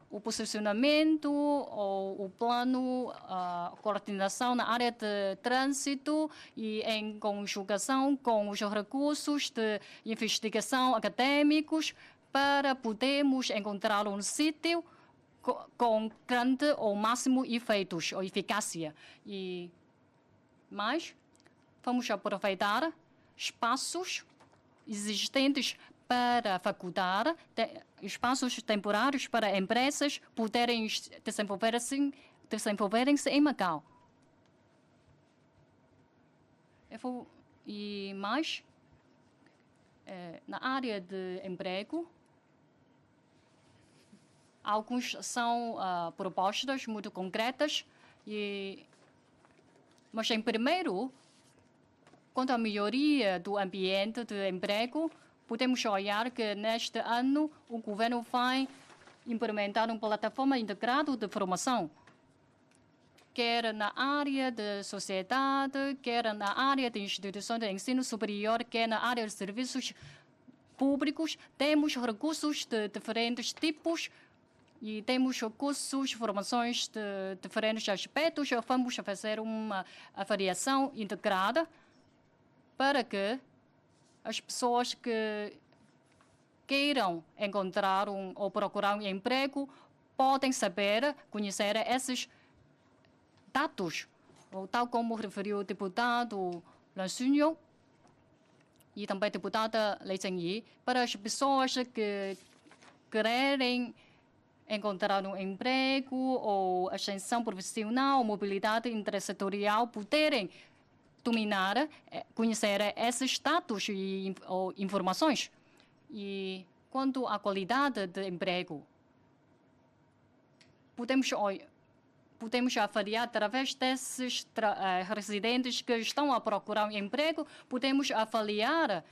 o posicionamento ou o plano, a coordenação na área de trânsito e em conjugação com os recursos de investigação acadêmicos para podermos encontrar um sítio com grande ou máximo efeitos ou eficácia. Mas vamos aproveitar espaços existentes para facultar espaços temporários para empresas poderem desenvolverem-se em Macau. E mais, na área de emprego, alguns são propostas muito concretas, mas, em primeiro, quanto à melhoria do ambiente de emprego, podemos olhar que neste ano o governo vai implementar uma plataforma integrada de formação, quer na área de sociedade, quer na área de instituição de ensino superior, quer na área de serviços públicos. Temos recursos de diferentes tipos e temos cursos, formações de diferentes aspectos. Vamos fazer uma avaliação integrada para que as pessoas que queiram encontrar ou procurar um emprego podem saber, conhecer esses dados, ou tal como referiu o deputado Lansunho e também a deputada Lei Zhengyi, para as pessoas que querem encontrar um emprego ou ascensão profissional, mobilidade intersetorial, poderem dominar, conhecer esses dados ou informações. E quanto à qualidade de emprego, podemos avaliar através desses residentes que estão a procurar um emprego, podemos avaliar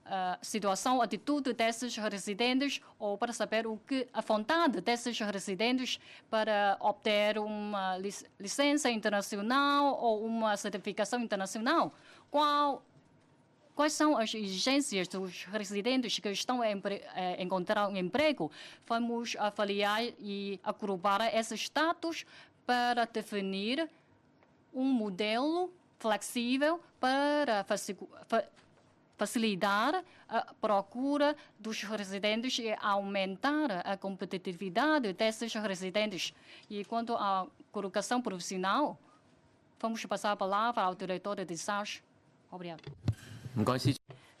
a situação, a atitude desses residentes ou para saber a vontade desses residentes para obter uma licença internacional ou uma certificação internacional. Quais são as exigências dos residentes que estão a encontrar um emprego? Vamos avaliar e agrupar esses dados para definir um modelo flexível para facilitar a procura dos residentes e aumentar a competitividade desses residentes. E quanto à colocação profissional, vamos passar a palavra ao diretor de SAS. Obrigado.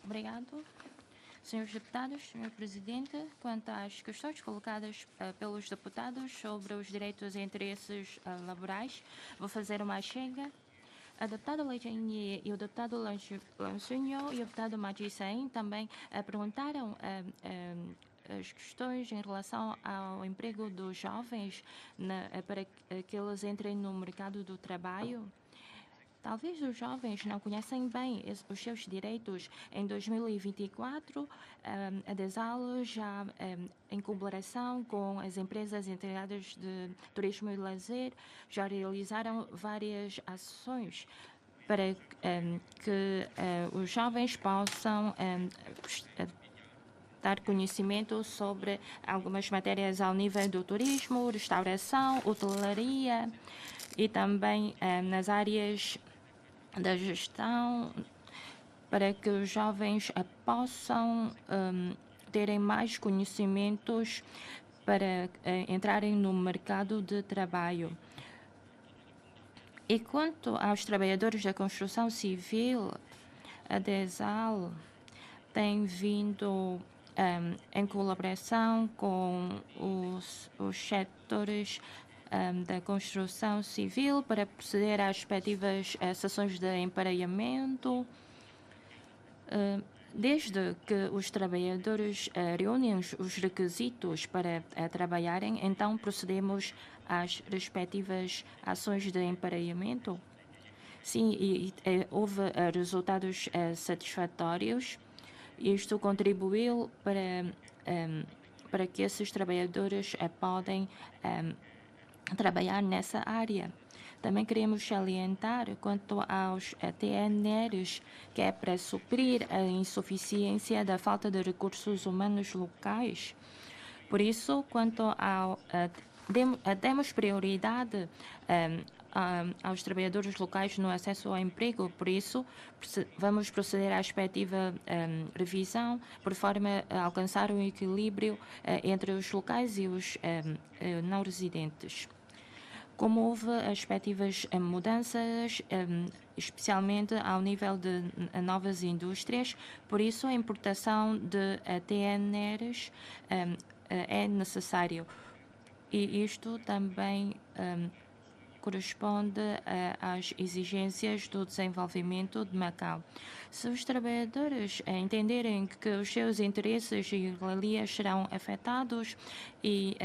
Obrigado. Senhores deputados, Senhor Presidente, quanto às questões colocadas pelos deputados sobre os direitos e interesses laborais, vou fazer uma chega. A deputada Leijinha e o deputado Lancinho e o deputado Magicem também perguntaram as questões em relação ao emprego dos jovens para que eles entrem no mercado do trabalho. Talvez os jovens não conhecem bem os seus direitos. Em 2024, a DESAL já, em colaboração com as empresas integradas de turismo e lazer, já realizaram várias ações para que os jovens possam dar conhecimento sobre algumas matérias ao nível do turismo, restauração, hotelaria e também nas áreas da gestão, para que os jovens possam terem mais conhecimentos para entrarem no mercado de trabalho. E quanto aos trabalhadores da construção civil, a DESAL tem vindo em colaboração com os setores da construção civil para proceder às respectivas sessões de emparelhamento. Desde que os trabalhadores reúnem os requisitos para trabalharem, então procedemos às respectivas ações de emparelhamento. Sim, houve resultados satisfatórios. Isto contribuiu para que esses trabalhadores podem trabalhar nessa área. Também queremos salientar quanto aos TNRs, que é para suprir a insuficiência da falta de recursos humanos locais. Por isso, demos prioridade aos trabalhadores locais no acesso ao emprego. Por isso, vamos proceder à respectiva revisão, por forma a alcançar um equilíbrio entre os locais e os não residentes. Como houve as respectivas mudanças, especialmente ao nível de novas indústrias, por isso a importação de TNRs é necessário. E isto também corresponde às exigências do desenvolvimento de Macau. Se os trabalhadores entenderem que os seus interesses e regalias serão afetados e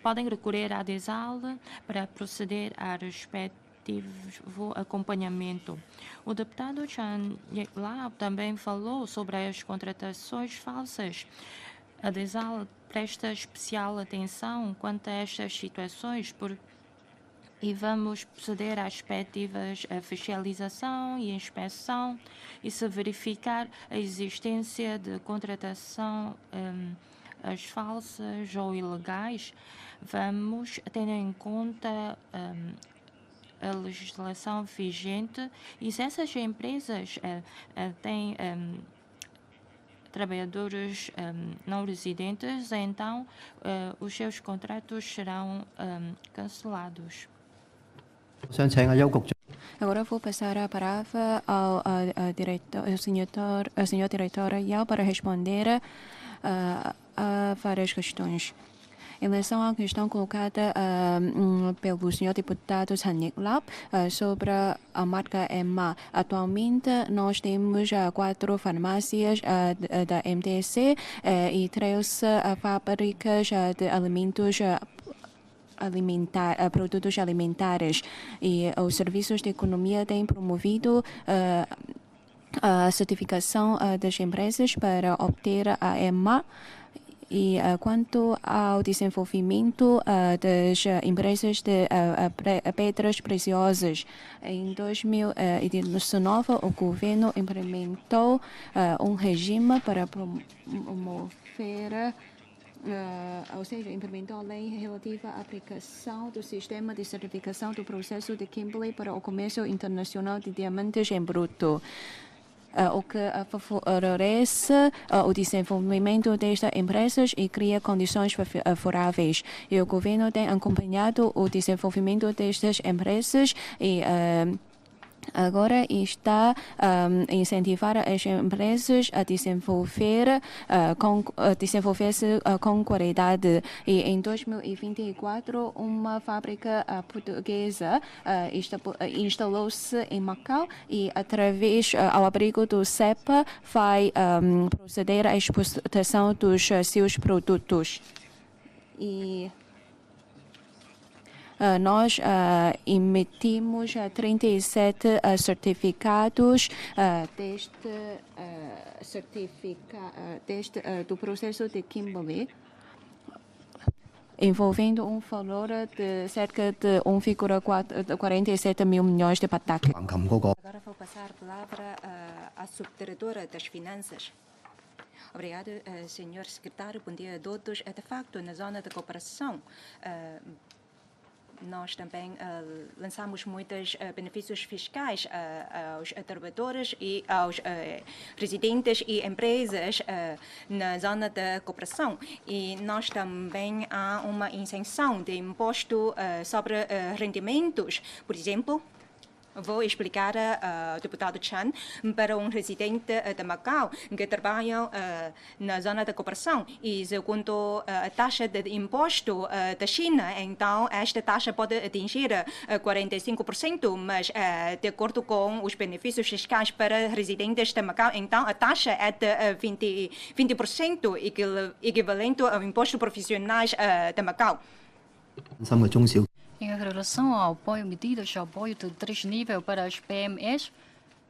podem recorrer à DESAL para proceder a respectivo acompanhamento. O deputado Chan Yek-Lau também falou sobre as contratações falsas. A DESAL presta especial atenção quanto a estas situações e vamos proceder às respectivas fiscalização e inspeção, e se verificar a existência de contratação as falsas ou ilegais, vamos ter em conta a legislação vigente, e se essas empresas têm trabalhadores não residentes, então os seus contratos serão cancelados. Agora vou passar a palavra ao senhor diretor Yao para responder a várias questões. Em relação à questão colocada pelo senhor deputado Chan Yek-Lau sobre a marca EMMA, atualmente nós temos 4 farmácias da MTC e 3 fábricas de produtos alimentares, e os serviços de economia têm promovido a certificação das empresas para obter a EMMA. E quanto ao desenvolvimento das empresas de pedras preciosas, em 2019 o governo implementou um regime para promover, ou seja, implementou a lei relativa à aplicação do sistema de certificação do processo de Kimberley para o comércio internacional de diamantes em bruto, o que favorece o desenvolvimento destas empresas e cria condições favoráveis. E o governo tem acompanhado o desenvolvimento destas empresas e agora está a incentivar as empresas a desenvolver-se com qualidade. E em 2024, uma fábrica portuguesa instalou-se em Macau e, através ao abrigo do CEPA, vai proceder à exportação dos seus produtos. E nós emitimos 37 certificados do processo de Kimberley, envolvendo um valor de cerca de 1,47 mil milhões de pataques. Agora vou passar a palavra à subdiretora das Finanças. Obrigado, senhor secretário. Bom dia a todos. De facto, na zona de cooperação, nós também lançamos muitos benefícios fiscais aos trabalhadores e aos residentes e empresas na zona da cooperação. E nós também há uma isenção de imposto sobre rendimentos. Por exemplo, vou explicar ao deputado Chan, para um residente de Macau que trabalha na zona da cooperação e segundo a taxa de imposto da China, então esta taxa pode atingir 45%, mas de acordo com os benefícios fiscais para residentes de Macau, então a taxa é de 20%, equivalente ao imposto profissionais de Macau. Em relação ao apoio, medidas de apoio de 3 níveis para as PMEs,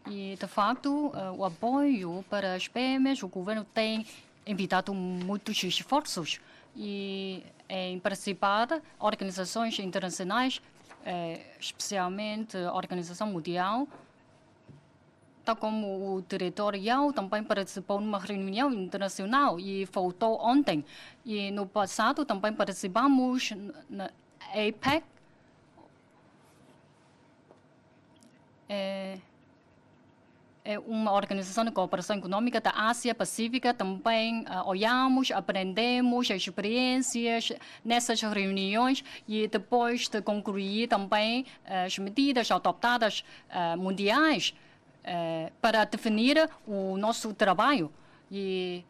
e de facto, o apoio para as PMEs, o governo tem enviado muitos esforços e em participar organizações internacionais, especialmente a Organização Mundial, tal como o diretorial também participou numa reunião internacional e voltou ontem. E no passado também participamos na APEC. É uma organização de cooperação econômica da Ásia Pacífica. Também olhamos, aprendemos experiências nessas reuniões e depois de concluir também as medidas adotadas mundiais para definir o nosso trabalho. E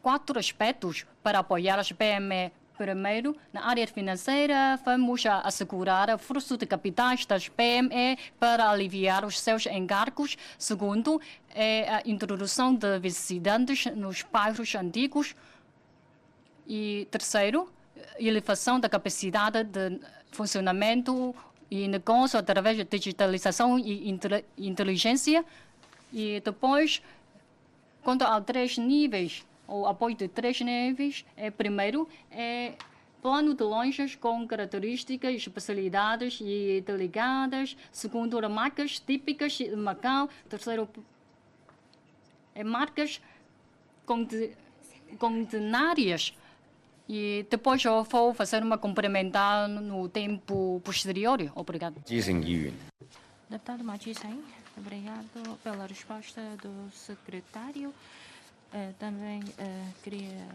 4 aspectos para apoiar as PME. Primeiro, na área financeira, vamos assegurar o fluxo de capitais das PME para aliviar os seus encargos. Segundo, é a introdução de visitantes nos bairros antigos. E terceiro, elevação da capacidade de funcionamento e negócio através de digitalização e inteligência. E depois, quanto a 3 níveis, o apoio de 3 níveis, primeiro, é plano de lojas com características, especialidades e delegadas. Segundo, marcas típicas de Macau. Terceiro, marcas condenárias. E depois eu vou fazer uma complementar no tempo posterior. Obrigado. Deputado Ma Ji-seng, obrigado pela resposta do secretário. Também queria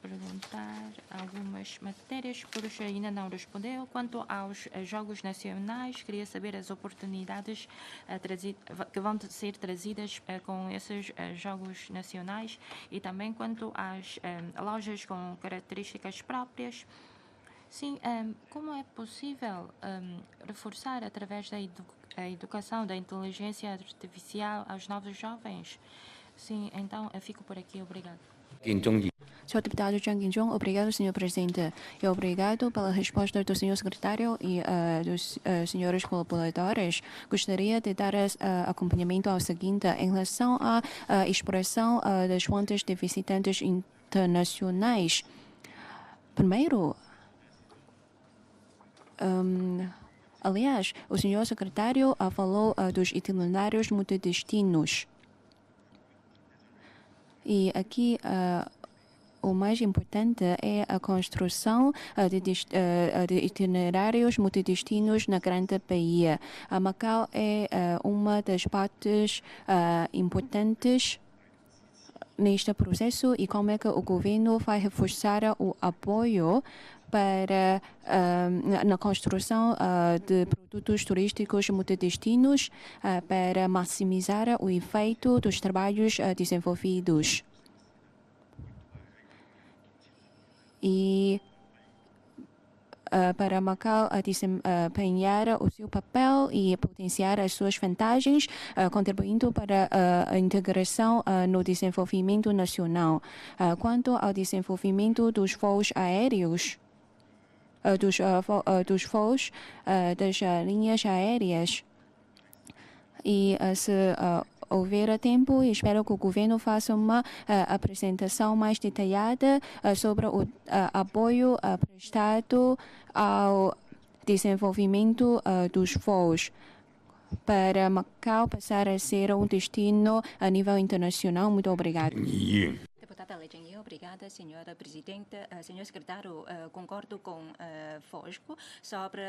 perguntar algumas matérias, porque ainda não respondeu. Quanto aos Jogos Nacionais, queria saber as oportunidades que vão ser trazidas com esses Jogos Nacionais e também quanto às lojas com características próprias. Sim, como é possível reforçar através da educação da inteligência artificial aos novos jovens? Sim, então eu fico por aqui. Obrigado. Senhor deputado Zhang Qinzhong, obrigado, senhor presidente. E obrigado pela resposta do senhor secretário e dos senhores colaboradores. Gostaria de dar acompanhamento ao seguinte, em relação à exploração das contas de visitantes internacionais. Primeiro, aliás, o senhor secretário falou dos itinerários multidestinos. E aqui o mais importante é a construção de itinerários multidestinos na Grande Bahia. A Macau é uma das partes importantes neste processo e como é que o governo vai reforçar o apoio para na construção de produtos turísticos multidestinos para maximizar o efeito dos trabalhos desenvolvidos. E para Macau desempenhar o seu papel e potenciar as suas vantagens, contribuindo para a integração no desenvolvimento nacional. Quanto ao desenvolvimento dos voos aéreos, dos voos das linhas aéreas, e se houver tempo, espero que o governo faça uma apresentação mais detalhada sobre o apoio prestado ao desenvolvimento dos voos para Macau passar a ser um destino a nível internacional. Muito obrigado. Deputada Legenho, obrigada, senhora presidente. Senhor secretário, concordo convosco sobre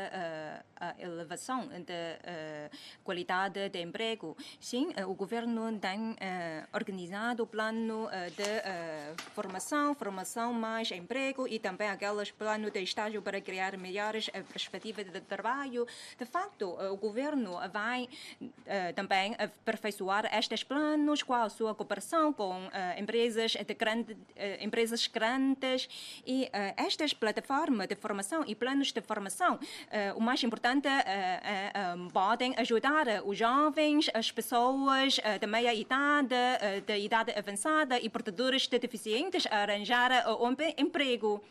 a elevação da qualidade de emprego. Sim, o governo tem organizado o plano de formação mais emprego e também aqueles planos de estágio para criar melhores perspectivas de trabalho. De facto, o governo vai também aperfeiçoar estes planos com a sua cooperação com empresas grandes e estas plataformas de formação e planos de formação, o mais importante podem ajudar os jovens, as pessoas de meia idade, de idade avançada e portadores de deficientes a arranjar emprego.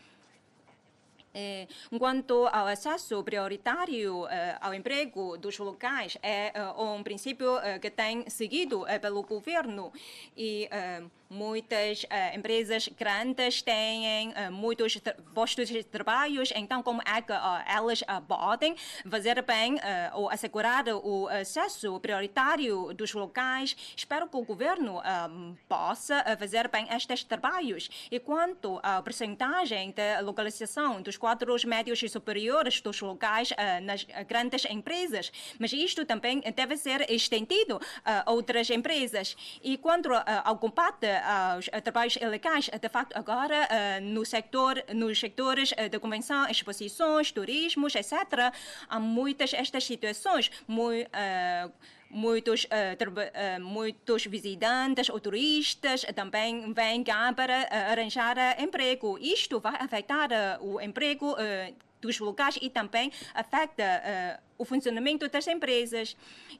Quanto ao acesso prioritário ao emprego dos locais, é um princípio que tem seguido pelo governo e muitas empresas grandes têm muitos postos de trabalho, então como é que elas podem fazer bem ou assegurar o acesso prioritário dos locais? Espero que o governo possa fazer bem estes trabalhos. E quanto à percentagem de localização dos quadros médios e superiores dos locais nas grandes empresas, mas isto também deve ser estendido a outras empresas. E quanto ao combate aos trabalhos ilegais, de facto agora nos setores de convenção, exposições, turismos, etc., há muitas estas situações. Muitos visitantes ou turistas também vêm cá para arranjar emprego. Isto vai afetar o emprego dos locais e também afeta o funcionamento das empresas.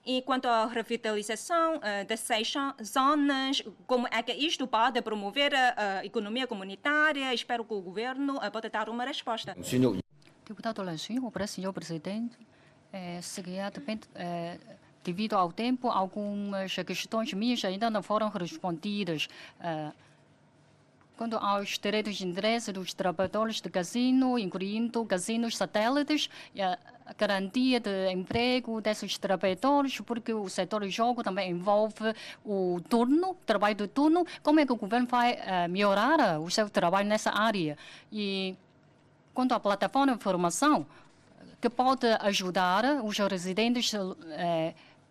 E quanto à revitalização das 6 zonas, como é que isto pode promover a economia comunitária? Espero que o governo possa dar uma resposta. Deputado Legenho, senhor presidente, devido ao tempo, algumas questões minhas ainda não foram respondidas. Quanto aos direitos de interesse dos trabalhadores de casino, incluindo casinos satélites, e a garantia de emprego desses trabalhadores, porque o setor de jogo também envolve o trabalho de turno, como é que o governo vai melhorar o seu trabalho nessa área? E quanto à plataforma de formação, que pode ajudar os residentes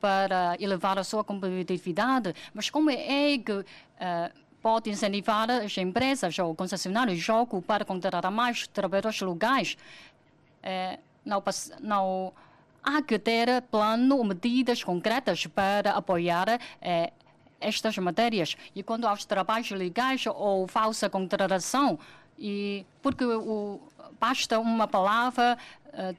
para elevar a sua competitividade, mas como é que pode incentivar as empresas ou concessionários de jogo para contratar mais trabalhadores locais? Não há que ter plano ou medidas concretas para apoiar estas matérias. E quanto aos trabalhos legais ou falsa contratação, porque basta uma palavra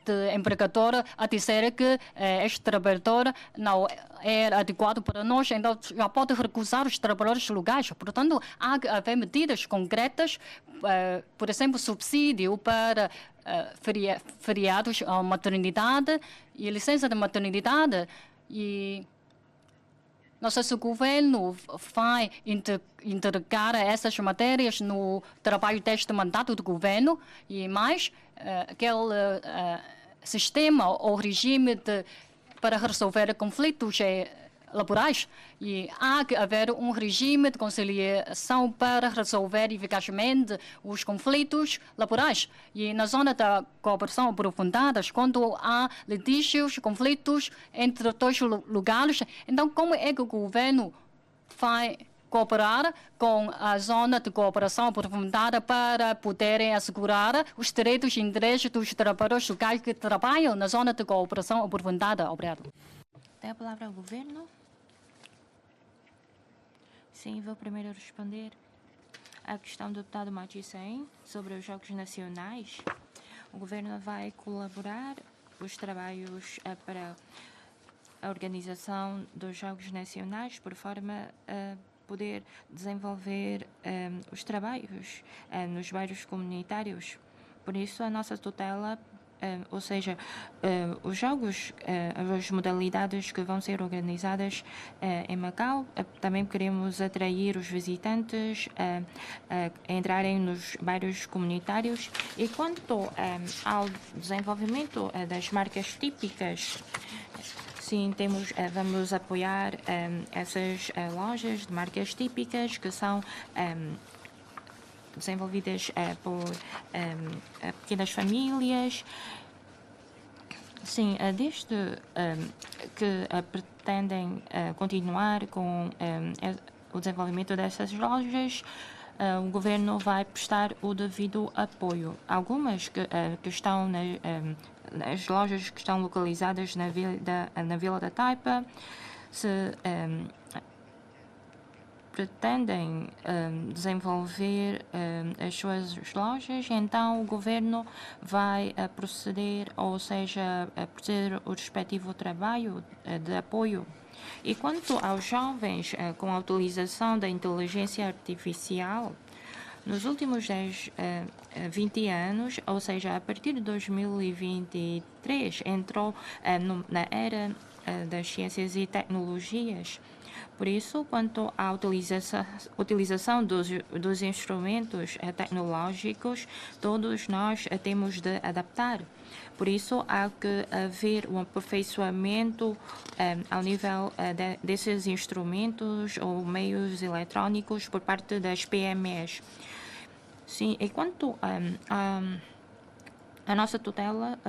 de empregador a dizer que este trabalhador não é adequado para nós, então já pode recusar os trabalhadores locais. Portanto, há que haver medidas concretas, por exemplo, subsídio para feriados à maternidade e licença de maternidade. E não sei se o governo vai integrar essas matérias no trabalho deste mandato do governo e mais aquele sistema ou regime para resolver conflitos laborais. E há que haver um regime de conciliação para resolver eficazmente os conflitos laborais. E na zona da cooperação aprofundada, quando há litígios, conflitos entre dois lugares, então como é que o governo vai cooperar com a zona de cooperação aprofundada para poderem assegurar os direitos e interesses dos trabalhadores locais que trabalham na zona de cooperação aprofundada. Obrigado. Tem a palavra ao Governo. Sim, vou primeiro responder à questão do deputado Matissem sobre os Jogos Nacionais. O Governo vai colaborar os trabalhos para a organização dos Jogos Nacionais por forma a poder desenvolver os trabalhos nos bairros comunitários. Por isso, a nossa tutela, ou seja, os jogos, as modalidades que vão ser organizadas em Macau, também queremos atrair os visitantes a entrarem nos bairros comunitários. E quanto ao desenvolvimento das marcas típicas, sim, vamos apoiar essas lojas de marcas típicas que são desenvolvidas por pequenas famílias. Sim, desde que pretendem continuar com o desenvolvimento dessas lojas, o Governo vai prestar o devido apoio. Algumas que estão nas lojas que estão localizadas na Vila da Taipa, se pretendem desenvolver as suas lojas, então o Governo vai proceder, ou seja, proceder o respectivo trabalho de apoio. E quanto aos jovens, com a utilização da inteligência artificial, nos últimos 20 anos, ou seja, a partir de 2023, entrou na era das ciências e tecnologias. Por isso, quanto à utilização dos instrumentos tecnológicos, todos nós temos de adaptar. Por isso, há que haver um aperfeiçoamento ao nível desses instrumentos ou meios eletrônicos por parte das PMEs. Sim, e quanto a nossa tutela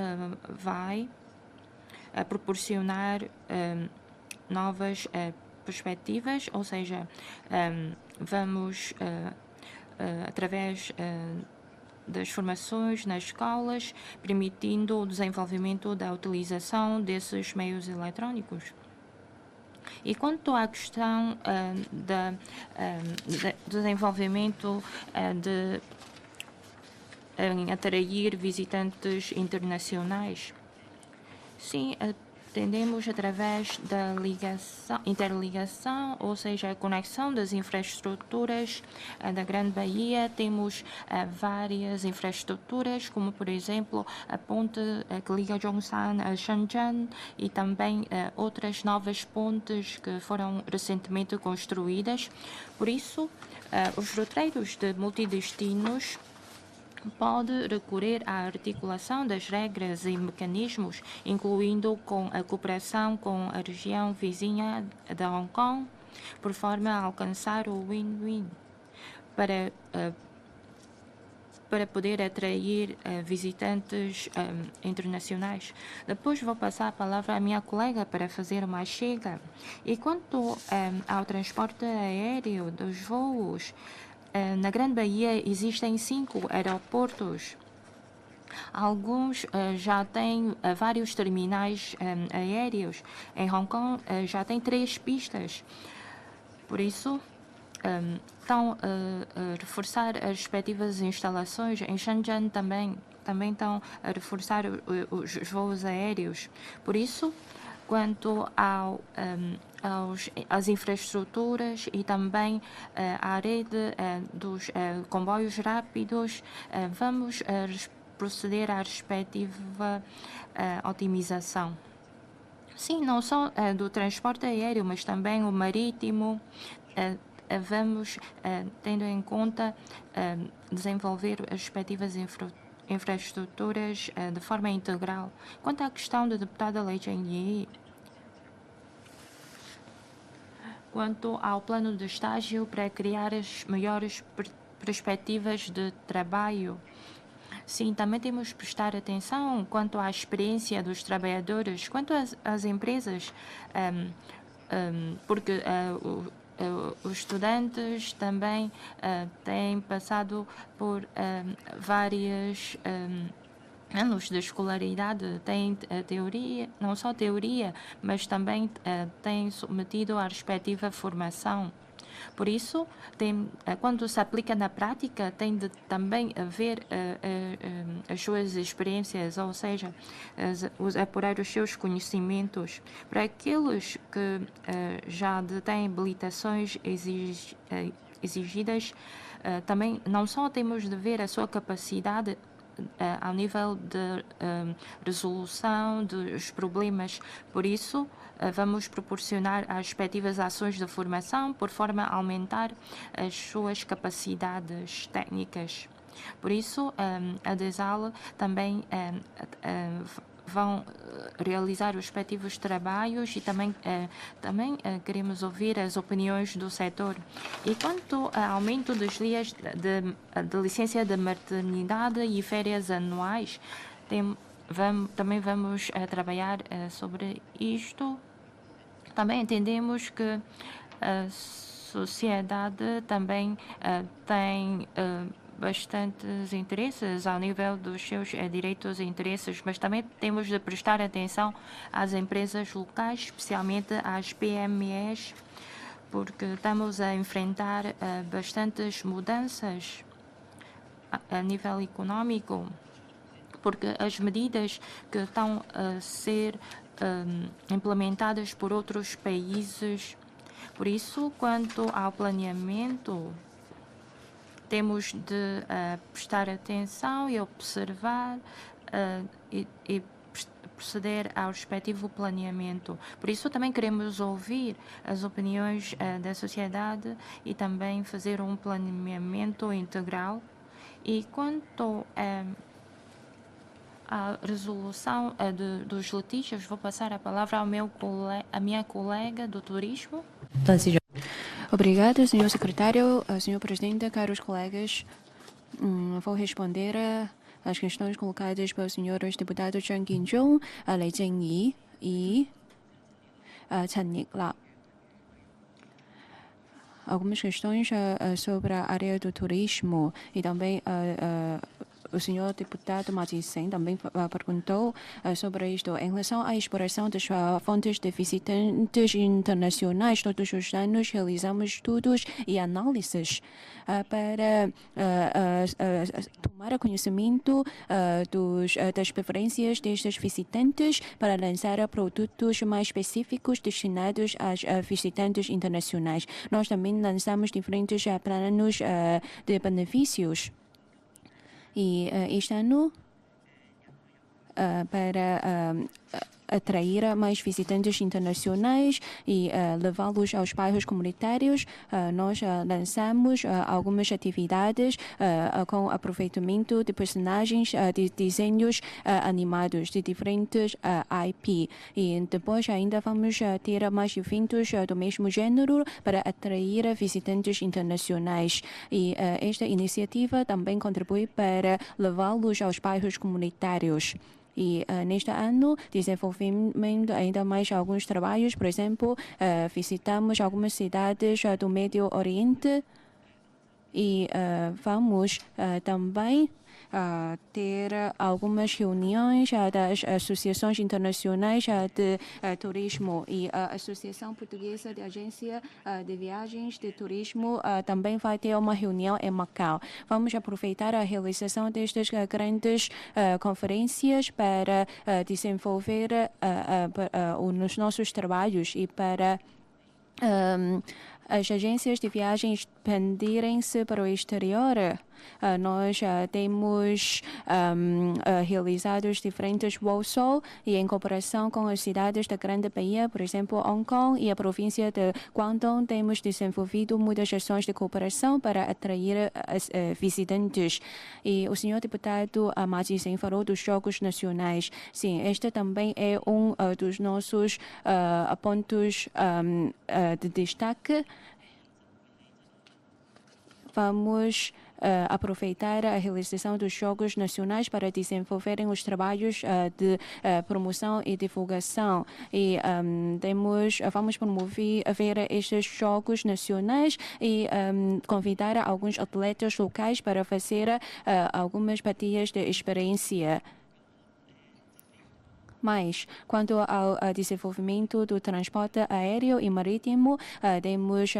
vai proporcionar novas perspectivas, ou seja, vamos, através das formações nas escolas, permitindo o desenvolvimento da utilização desses meios eletrônicos. E quanto à questão do desenvolvimento de atrair visitantes internacionais, sim, atendemos através da interligação, ou seja, a conexão das infraestruturas da Grande Bahia. Temos várias infraestruturas, como por exemplo a ponte que liga Zhongshan a Shenzhen e também outras novas pontes que foram recentemente construídas. Por isso, os roteiros de multidestinos pode recorrer à articulação das regras e mecanismos, incluindo com a cooperação com a região vizinha de Hong Kong, por forma a alcançar o win-win para poder atrair visitantes internacionais. Depois vou passar a palavra à minha colega para fazer uma chega. E quanto ao transporte aéreo dos voos, na Grande Bahia existem 5 aeroportos. Alguns já têm vários terminais aéreos. Em Hong Kong já tem 3 pistas. Por isso, estão a reforçar as respectivas instalações. Em Shenzhen também estão a reforçar os voos aéreos. Por isso, quanto às infraestruturas e também à rede dos comboios rápidos, vamos proceder à respectiva otimização. Sim, não só do transporte aéreo, mas também o marítimo. Vamos, tendo em conta, desenvolver as respectivas infraestruturas de forma integral. Quanto à questão da deputada Lei Cheng-Yi, quanto ao plano de estágio para criar as melhores perspectivas de trabalho, sim, também temos que prestar atenção quanto à experiência dos trabalhadores, quanto às empresas, porque os estudantes também têm passado por várias anos de escolaridade, têm teoria, não só teoria, mas também têm submetido à respectiva formação. Por isso, quando se aplica na prática, tem de também haver as suas experiências, ou seja, apurar os seus conhecimentos. Para aqueles que já detêm habilitações exigidas, também não só temos de ver a sua capacidade ao nível de resolução dos problemas. Por isso, vamos proporcionar as respectivas ações de formação por forma a aumentar as suas capacidades técnicas. Por isso, a DESAL também vão realizar os respectivos trabalhos e também queremos ouvir as opiniões do setor. E quanto ao aumento dos dias de licença de maternidade e férias anuais, também vamos trabalhar sobre isto. Também entendemos que a sociedade também tem bastantes interesses ao nível dos seus direitos e interesses, mas também temos de prestar atenção às empresas locais, especialmente às PMEs, porque estamos a enfrentar bastantes mudanças a nível econômico, porque as medidas que estão a ser implementadas por outros países. Por isso, quanto ao planeamento, temos de prestar atenção e observar e proceder ao respectivo planeamento. Por isso, também queremos ouvir as opiniões da sociedade e também fazer um planeamento integral. E quanto à resolução dos litígios, vou passar a palavra à minha colega do turismo. Obrigada, senhor secretário, senhor presidente, caros colegas. Vou responder às questões colocadas pelos senhores deputados Zhang Qinzhong, Lei Zhengyi e Chen Yik-la. Algumas questões sobre a área do turismo e também o senhor deputado Ma Ji-seng também perguntou sobre isto. Em relação à exploração das fontes de visitantes internacionais, todos os anos realizamos estudos e análises para tomar conhecimento das preferências destes visitantes para lançar produtos mais específicos destinados aos visitantes internacionais. Nós também lançamos diferentes planos de benefícios. E este ano, para atrair mais visitantes internacionais e levá-los aos bairros comunitários, nós lançamos algumas atividades com aproveitamento de personagens de desenhos animados de diferentes IP. E depois ainda vamos ter mais eventos do mesmo gênero para atrair visitantes internacionais. E esta iniciativa também contribui para levá-los aos bairros comunitários. E neste ano desenvolvemos ainda mais alguns trabalhos. Por exemplo, visitamos algumas cidades do Médio Oriente e vamos também ter algumas reuniões das associações internacionais de turismo e a Associação Portuguesa de Agência de Viagens de Turismo também vai ter uma reunião em Macau. Vamos aproveitar a realização destas grandes conferências para desenvolver os nossos trabalhos e para as agências de viagens expandirem-se para o exterior. Nós temos realizado diferentes voos e em cooperação com as cidades da Grande Bahia, por exemplo, Hong Kong e a província de Guangdong, temos desenvolvido muitas ações de cooperação para atrair visitantes. E o senhor deputado Ma Ji-seng falou dos Jogos Nacionais. Sim, este também é um dos nossos pontos de destaque. Vamos aproveitar a realização dos Jogos Nacionais para desenvolverem os trabalhos de promoção e divulgação. E vamos promover estes Jogos Nacionais e convidar alguns atletas locais para fazer algumas partidas de experiência. Mas, quanto ao desenvolvimento do transporte aéreo e marítimo, temos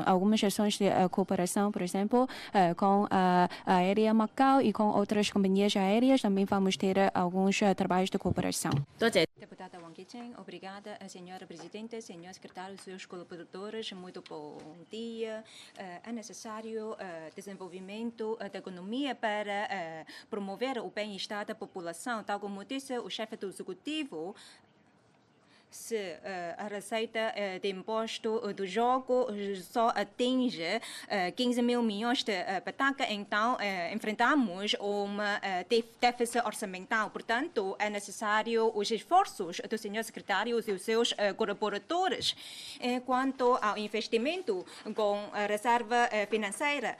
algumas ações de cooperação, por exemplo, com a Aérea Macau e com outras companhias aéreas. Também vamos ter alguns trabalhos de cooperação. Deputada Wang Qicheng, obrigada, senhora Presidente, senhor secretário, seus colaboradores, muito bom dia. É necessário desenvolvimento da economia para promover o bem-estar da população, tal como disse o chefe do executivo. Se a receita de imposto do jogo só atinge 15 mil milhões de pataca, então enfrentamos uma déficit orçamental. Portanto, é necessário os esforços do senhor secretário e os seus colaboradores. Quanto ao investimento com a reserva financeira,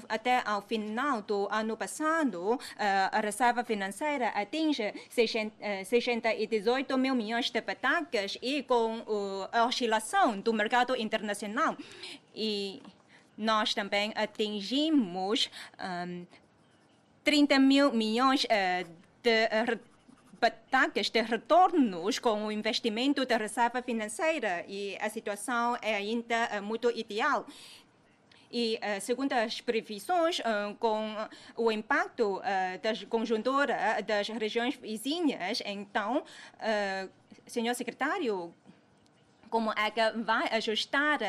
até ao final do ano passado, a reserva financeira atinge 618 mil milhões de patacas, e com a oscilação do mercado internacional. E nós também atingimos 30 mil milhões de patacas de retornos com o investimento da reserva financeira, e a situação é ainda muito ideal. E, segundo as previsões, com o impacto da conjuntura das regiões vizinhas, então, senhor secretário, como é que vai ajustar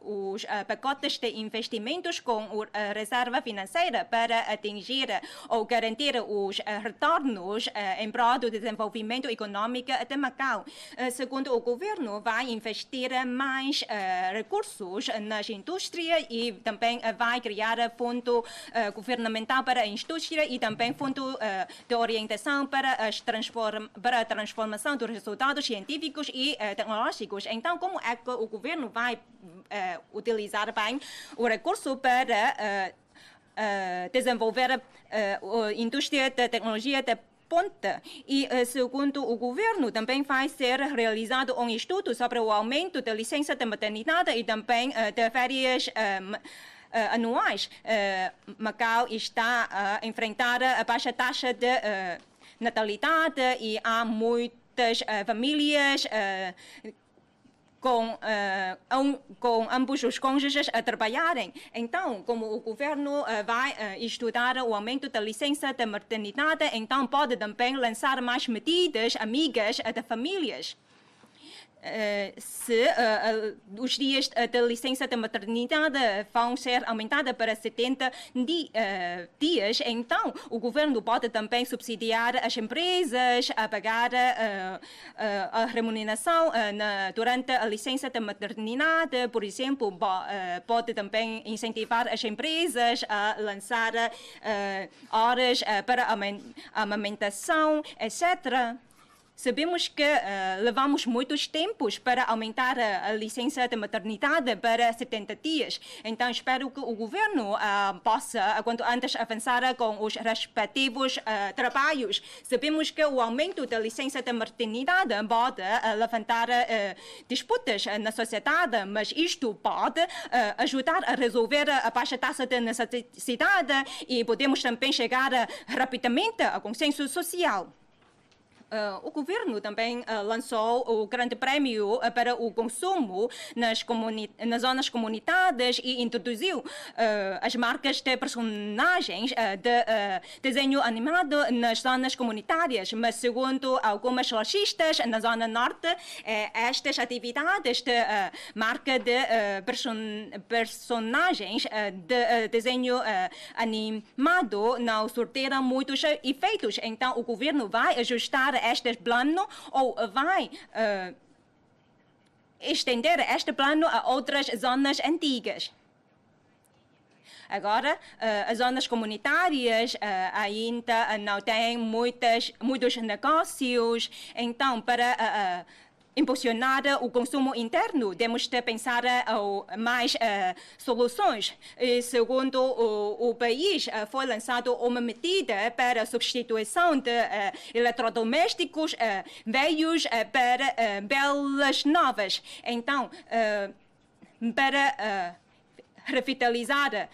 os pacotes de investimentos com a reserva financeira para atingir ou garantir os retornos em prol do desenvolvimento econômico de Macau? Segundo o governo, vai investir mais recursos nas indústrias e também vai criar fundo governamental para a indústria e também fundo de orientação para a transformação dos resultados científicos e tecnológicos. Então, como é que o governo vai utilizar bem o recurso para desenvolver a indústria da tecnologia de ponta? E, segundo o governo, também vai ser realizado um estudo sobre o aumento da licença de maternidade e também de férias anuais. Macau está a enfrentar a baixa taxa de natalidade e há muitas famílias com ambos os cônjuges a trabalharem. Então, como o governo vai estudar o aumento da licença de maternidade, então pode também lançar mais medidas amigas das famílias. Se os dias de licença de maternidade vão ser aumentados para 70 dias, então o governo pode também subsidiar as empresas a pagar a remuneração durante a licença de maternidade. Por exemplo, pode também incentivar as empresas a lançar horas para a amamentação, etc. Sabemos que levamos muitos tempos para aumentar a licença de maternidade para 70 dias. Então, espero que o governo possa, quanto antes, avançar com os respectivos trabalhos. Sabemos que o aumento da licença de maternidade pode levantar disputas na sociedade, mas isto pode ajudar a resolver a baixa taxa de necessidade e podemos também chegar rapidamente a consenso social. O governo também lançou o Grande Prémio para o consumo nas zonas comunitárias e introduziu as marcas de personagens de desenho animado nas zonas comunitárias. Mas, segundo algumas lojistas na Zona Norte, estas atividades de marca de personagens de desenho animado não surtiram muitos efeitos. Então, o governo vai ajustar este plano ou vai estender este plano a outras zonas antigas. Agora, as zonas comunitárias ainda não têm muitos negócios, então para impulsionar o consumo interno, temos de pensar mais soluções. E, segundo o país, foi lançada uma medida para a substituição de eletrodomésticos velhos para belas novas. Então, para revitalizar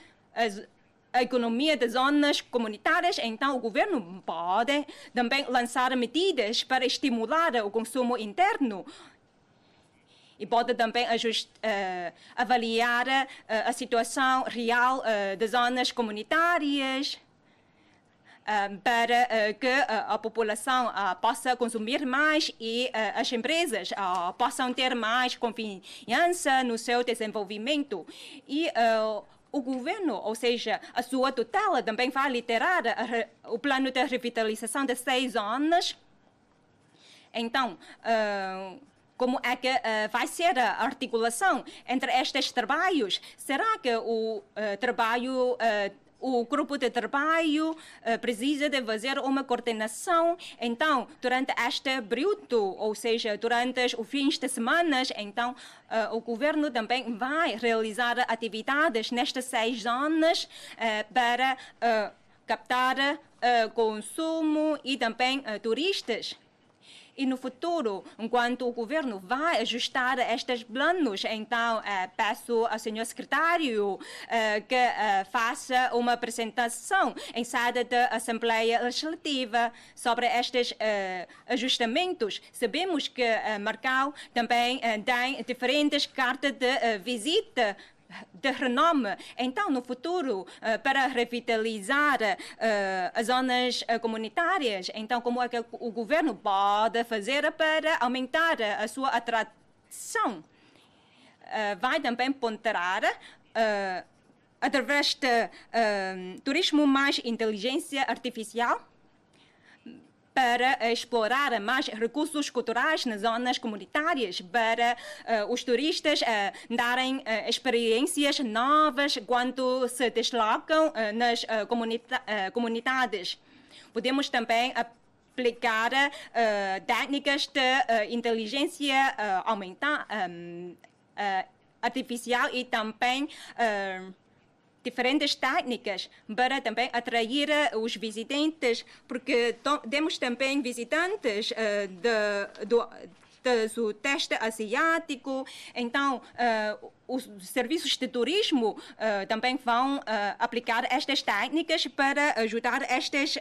a economia das zonas comunitárias, então o governo pode também lançar medidas para estimular o consumo interno e pode também avaliar a situação real das zonas comunitárias para que a população possa consumir mais e as empresas possam ter mais confiança no seu desenvolvimento. E o governo, ou seja, a sua tutela, também vai liderar o plano de revitalização das 6 zonas. Então, como é que vai ser a articulação entre estes trabalhos? Será que o grupo de trabalho precisa de fazer uma coordenação? Então, durante este período, ou seja, durante os fins de semana, então, o governo também vai realizar atividades nestas 6 zonas para captar consumo e também turistas. E no futuro, enquanto o governo vai ajustar estes planos, então peço ao senhor secretário que faça uma apresentação em sede da Assembleia Legislativa sobre estes ajustamentos. Sabemos que Macau também tem diferentes cartas de visita de renome. Então, no futuro, para revitalizar as zonas comunitárias, então, como é que o governo pode fazer para aumentar a sua atração? Vai também ponderar através de turismo mais inteligência artificial, para explorar mais recursos culturais nas zonas comunitárias, para os turistas darem experiências novas quando se deslocam nas comunidades. Podemos também aplicar técnicas de inteligência artificial e também diferentes técnicas para também atrair os visitantes, porque temos também visitantes do Sudeste Asiático. Então, os serviços de turismo também vão aplicar estas técnicas para ajudar estes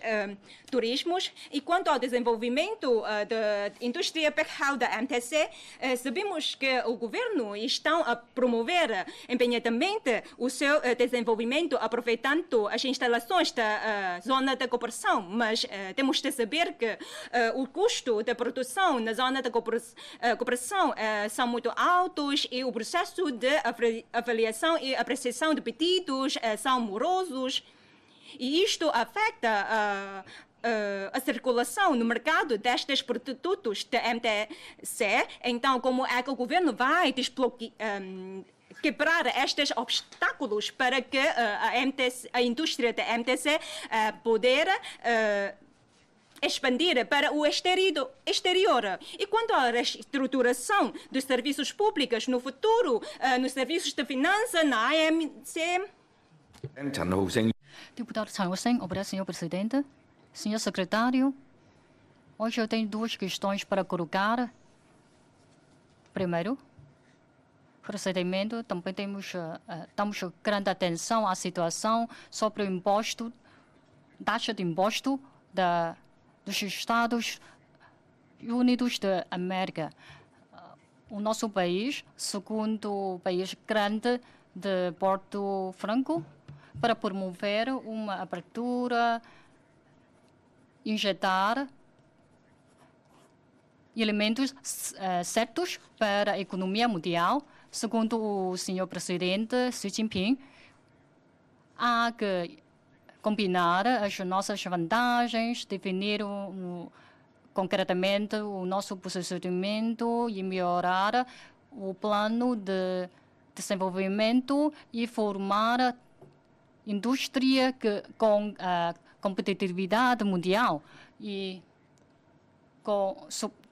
turismos. E quanto ao desenvolvimento da indústria pectal da MTC, sabemos que o governo está a promover empenhadamente o seu desenvolvimento, aproveitando as instalações da zona de cooperação, mas temos de saber que o custo da produção na zona de cooperação são muito altos e o processo de avaliação e apreciação de pedidos são morosos, e isto afeta a circulação no mercado destes produtos de MTC. Então, como é que o governo vai quebrar estes obstáculos para que a indústria da MTC poder expandir para o exterior. E quanto à reestruturação dos serviços públicos no futuro, nos serviços de finanças, na AMC? Deputado Chan Ho-seng, obrigado, senhor presidente. Senhor secretário, hoje eu tenho 2 questões para colocar. Primeiro, procedimento, também damos grande atenção à situação sobre o imposto, taxa de imposto dos Estados Unidos da América. O nosso país, segundo país grande de Porto Franco, para promover uma abertura, injetar elementos certos para a economia mundial. Segundo o senhor presidente Xi Jinping, há que combinar as nossas vantagens, definir concretamente o nosso posicionamento e melhorar o plano de desenvolvimento e formar indústria com competitividade mundial. E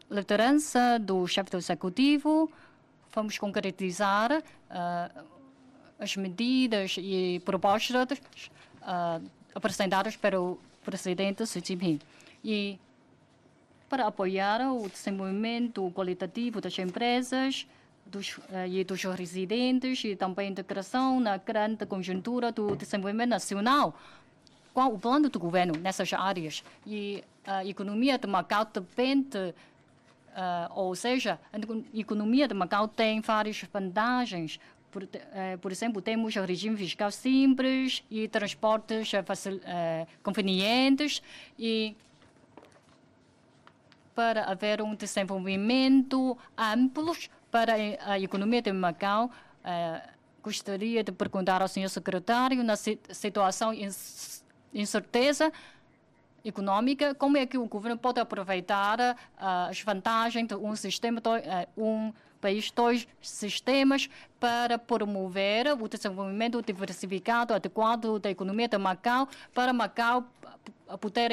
liderança do chefe do executivo, vamos concretizar as medidas e propostas apresentadas pelo presidente Xi Jinping. E para apoiar o desenvolvimento qualitativo das empresas e dos residentes e também a integração na grande conjuntura do desenvolvimento nacional. Qual o plano do governo nessas áreas? E a economia de Macau depende, ou seja, a economia de Macau tem várias vantagens. Por exemplo, temos regime fiscal simples e transportes convenientes e para haver um desenvolvimento amplo para a economia de Macau, gostaria de perguntar ao senhor secretário, na situação de incerteza econômica, como é que o governo pode aproveitar as vantagens de um sistema, um país, dois sistemas, para promover o desenvolvimento diversificado, adequado da economia de Macau, para Macau poder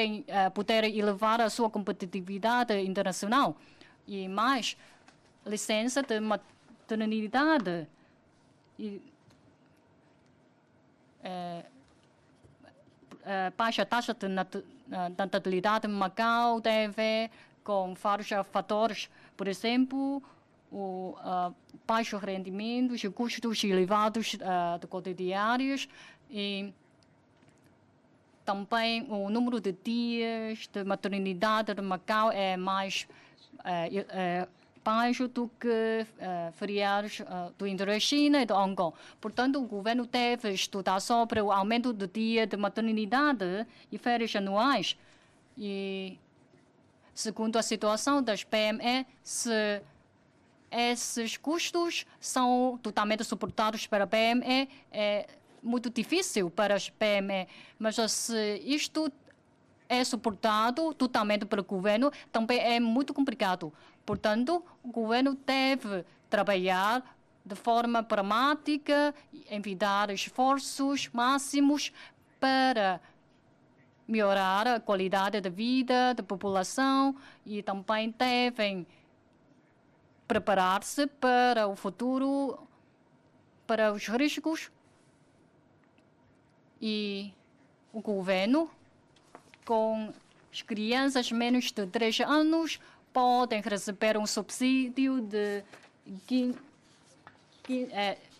elevar a sua competitividade internacional. E mais, licença de maternidade e baixa taxa de natalidade em Macau tem a ver com vários fatores. Por exemplo, o baixo rendimento e custos elevados de cotidianos e também o número de dias de maternidade de Macau é mais baixo do que feriados do Indo China e do Hong Kong. Portanto, o governo deve estudar sobre o aumento do dia de maternidade e férias anuais. E, segundo a situação das PME, se esses custos são totalmente suportados pela PME, é muito difícil para as PME. Mas se isto é suportado totalmente pelo governo, também é muito complicado. Portanto, o governo deve trabalhar de forma pragmática, enviar esforços máximos para melhorar a qualidade de vida da população e também devem preparar-se para o futuro, para os riscos. E o governo, com as crianças menos de 3 anos, podem receber um subsídio de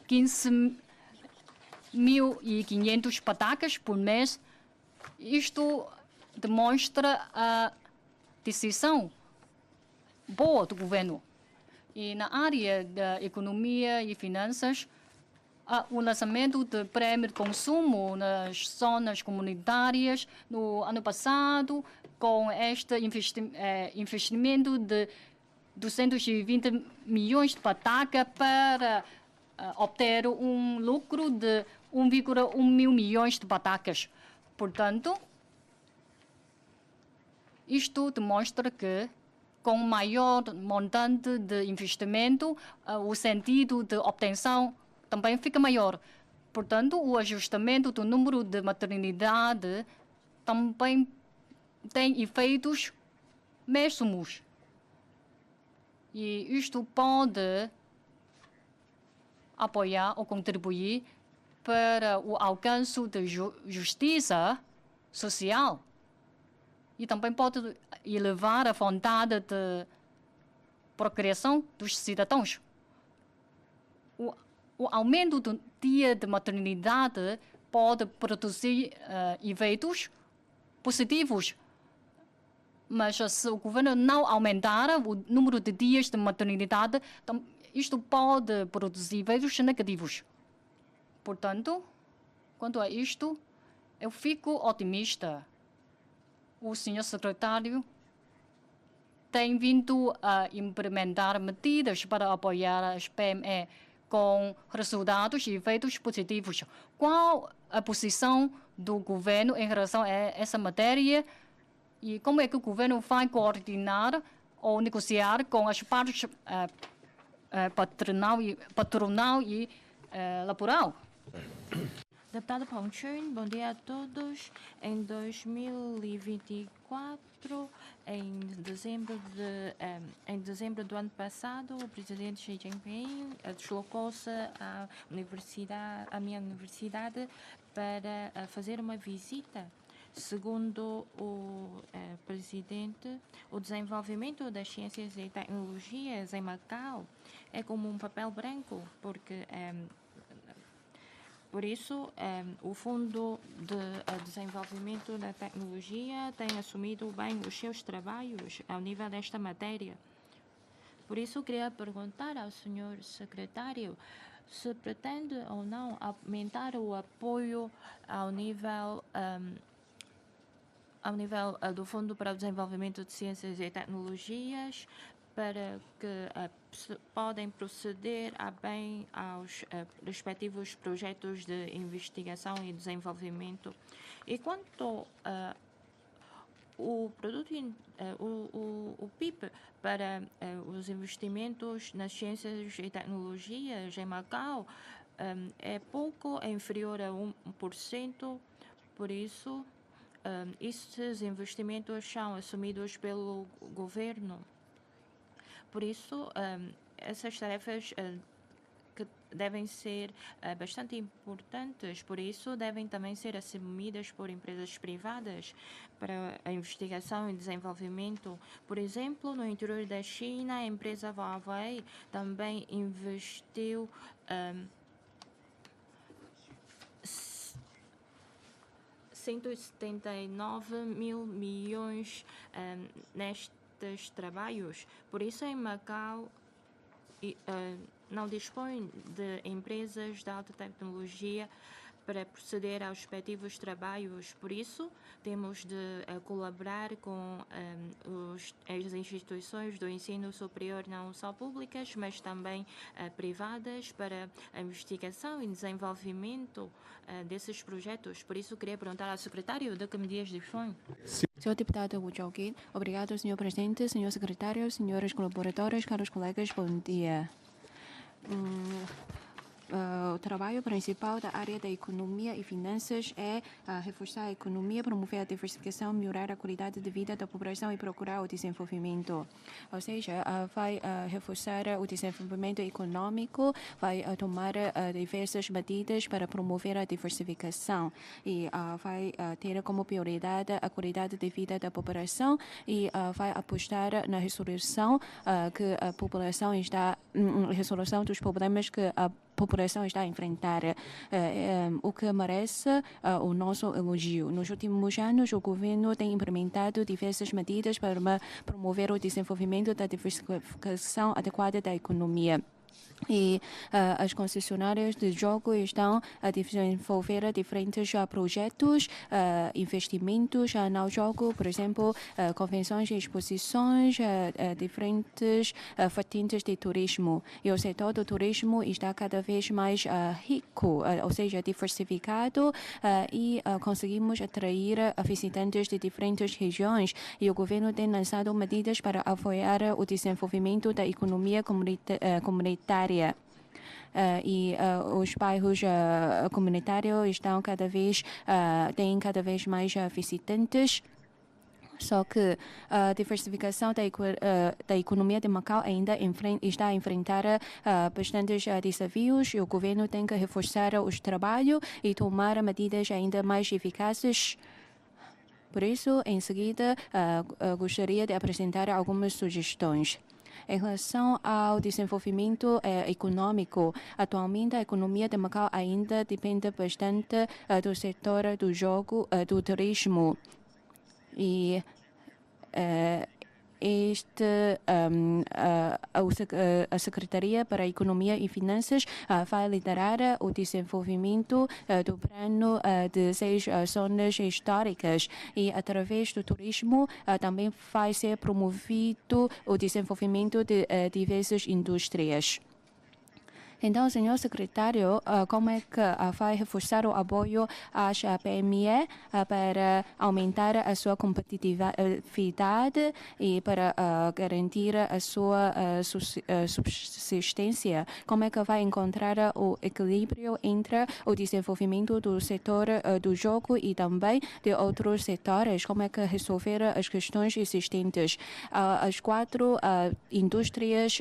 15.500 patacas por mês. Isto demonstra a decisão boa do governo. E na área da economia e finanças, o lançamento de prêmio de consumo nas zonas comunitárias no ano passado, com este investimento de 220 milhões de patacas para obter um lucro de 1,1 mil milhões de patacas. Portanto, isto demonstra que, com maior montante de investimento, o sentido de obtenção também fica maior. Portanto, o ajustamento do número de maternidade também tem efeitos mesmos. E isto pode apoiar ou contribuir para o alcance de justiça social. E também pode elevar a vontade de procriação dos cidadãos. O aumento do dia de maternidade pode produzir efeitos positivos. Mas se o governo não aumentar o número de dias de maternidade, isto pode produzir efeitos negativos. Portanto, quanto a isto, eu fico otimista. O senhor secretário tem vindo a implementar medidas para apoiar as PME com resultados e efeitos positivos. Qual a posição do governo em relação a essa matéria e como é que o governo vai coordenar ou negociar com as partes patronal e laboral? Deputado Pong Chun, bom dia a todos. Em 2024, em dezembro do ano passado, o presidente Xi Jinping deslocou-se à minha universidade para fazer uma visita. Segundo o presidente, o desenvolvimento das ciências e tecnologias em Macau é como um papel branco, porque por isso, o Fundo de Desenvolvimento da Tecnologia tem assumido bem os seus trabalhos ao nível desta matéria. Por isso, queria perguntar ao senhor secretário se pretende ou não aumentar o apoio ao nível do Fundo para o Desenvolvimento de Ciências e Tecnologias, para que podem proceder bem aos respectivos projetos de investigação e desenvolvimento. E quanto o PIB para os investimentos nas ciências e tecnologias em Macau é pouco, é inferior a 1%, por isso esses investimentos são assumidos pelo governo. Por isso, essas tarefas que devem ser bastante importantes, por isso devem também ser assumidas por empresas privadas para a investigação e desenvolvimento. Por exemplo, no interior da China, a empresa Huawei também investiu $179 mil milhões nestes trabalhos. Por isso, em Macau não dispõe de empresas de alta tecnologia para proceder aos respectivos trabalhos. Por isso, temos de colaborar com as instituições do ensino superior, não só públicas, mas também privadas, para a investigação e desenvolvimento desses projetos. Por isso, queria perguntar ao secretário de que medidas dispõe. Senhor deputado Wu Zhongyin, obrigado, senhor presidente, senhor secretário, senhores colaboradores, caros colegas, bom dia. O trabalho principal da área da economia e finanças é reforçar a economia, promover a diversificação, melhorar a qualidade de vida da população e procurar o desenvolvimento. Ou seja, vai reforçar o desenvolvimento econômico, vai tomar diversas medidas para promover a diversificação e vai ter como prioridade a qualidade de vida da população e vai apostar na resolução que a população está, resolução dos problemas que a população está a enfrentar, o que merece o nosso elogio. Nos últimos anos, o governo tem implementado diversas medidas para promover o desenvolvimento da diversificação adequada da economia. E as concessionárias de jogo estão a desenvolver diferentes projetos, investimentos no jogo, por exemplo, convenções e exposições, diferentes vertentes de turismo. E o setor do turismo está cada vez mais rico, ou seja, diversificado, e conseguimos atrair visitantes de diferentes regiões. E o governo tem lançado medidas para apoiar o desenvolvimento da economia comunitária. E os bairros comunitários estão têm cada vez mais visitantes. Só que a diversificação da economia de Macau ainda está a enfrentar bastantes desafios e o governo tem que reforçar o trabalho e tomar medidas ainda mais eficazes. Por isso, em seguida, gostaria de apresentar algumas sugestões. Em relação ao desenvolvimento econômico, atualmente a economia de Macau ainda depende bastante do setor do jogo, do turismo. E a Secretaria para a Economia e Finanças vai liderar o desenvolvimento do plano de 6 zonas históricas e, através do turismo, também vai ser promovido o desenvolvimento de diversas indústrias. Então, senhor secretário, como é que vai reforçar o apoio às PME para aumentar a sua competitividade e para garantir a sua subsistência? Como é que vai encontrar o equilíbrio entre o desenvolvimento do setor do jogo e também de outros setores? Como é que resolver as questões existentes? As 4 indústrias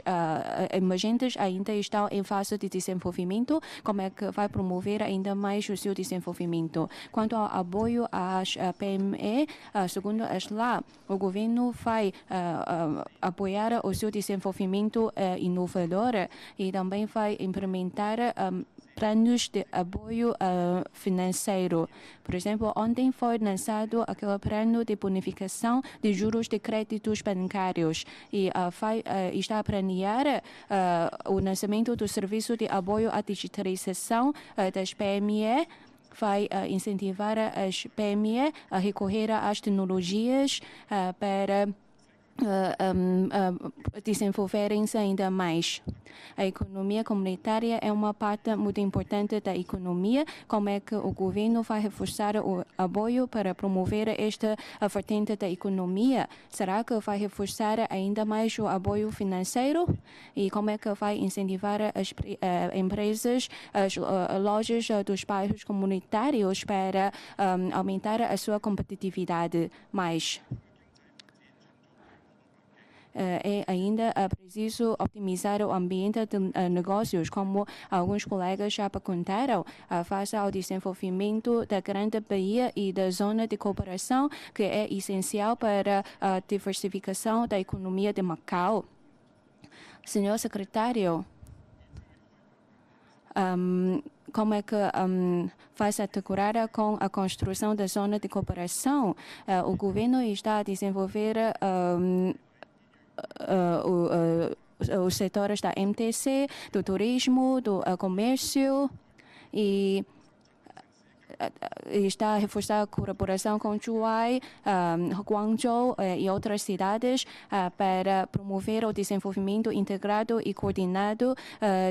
emergentes ainda estão em fase de desenvolvimento. Como é que vai promover ainda mais o seu desenvolvimento? Quanto ao apoio às PME, segundo a SLA, o governo vai apoiar o seu desenvolvimento inovador e também vai implementar planos de apoio financeiro. Por exemplo, ontem foi lançado aquele plano de bonificação de juros de créditos bancários e está a planear o lançamento do serviço de apoio à digitalização das PME. Vai incentivar as PME a recorrer às tecnologias para desenvolverem-se ainda mais. A economia comunitária é uma parte muito importante da economia. Como é que o governo vai reforçar o apoio para promover esta vertente da economia? Será que vai reforçar ainda mais o apoio financeiro? E como é que vai incentivar as empresas, as lojas dos bairros comunitários para aumentar a sua competitividade mais? É ainda preciso optimizar o ambiente de negócios, como alguns colegas já perguntaram, face ao desenvolvimento da Grande Bahia e da zona de cooperação, que é essencial para a diversificação da economia de Macau. Senhor secretário, como é que vai se articular com a construção da zona de cooperação? O governo está a desenvolver os setores da MTC, do turismo, do comércio e está a reforçar a colaboração com Zhuhai, Guangzhou e outras cidades para promover o desenvolvimento integrado e coordenado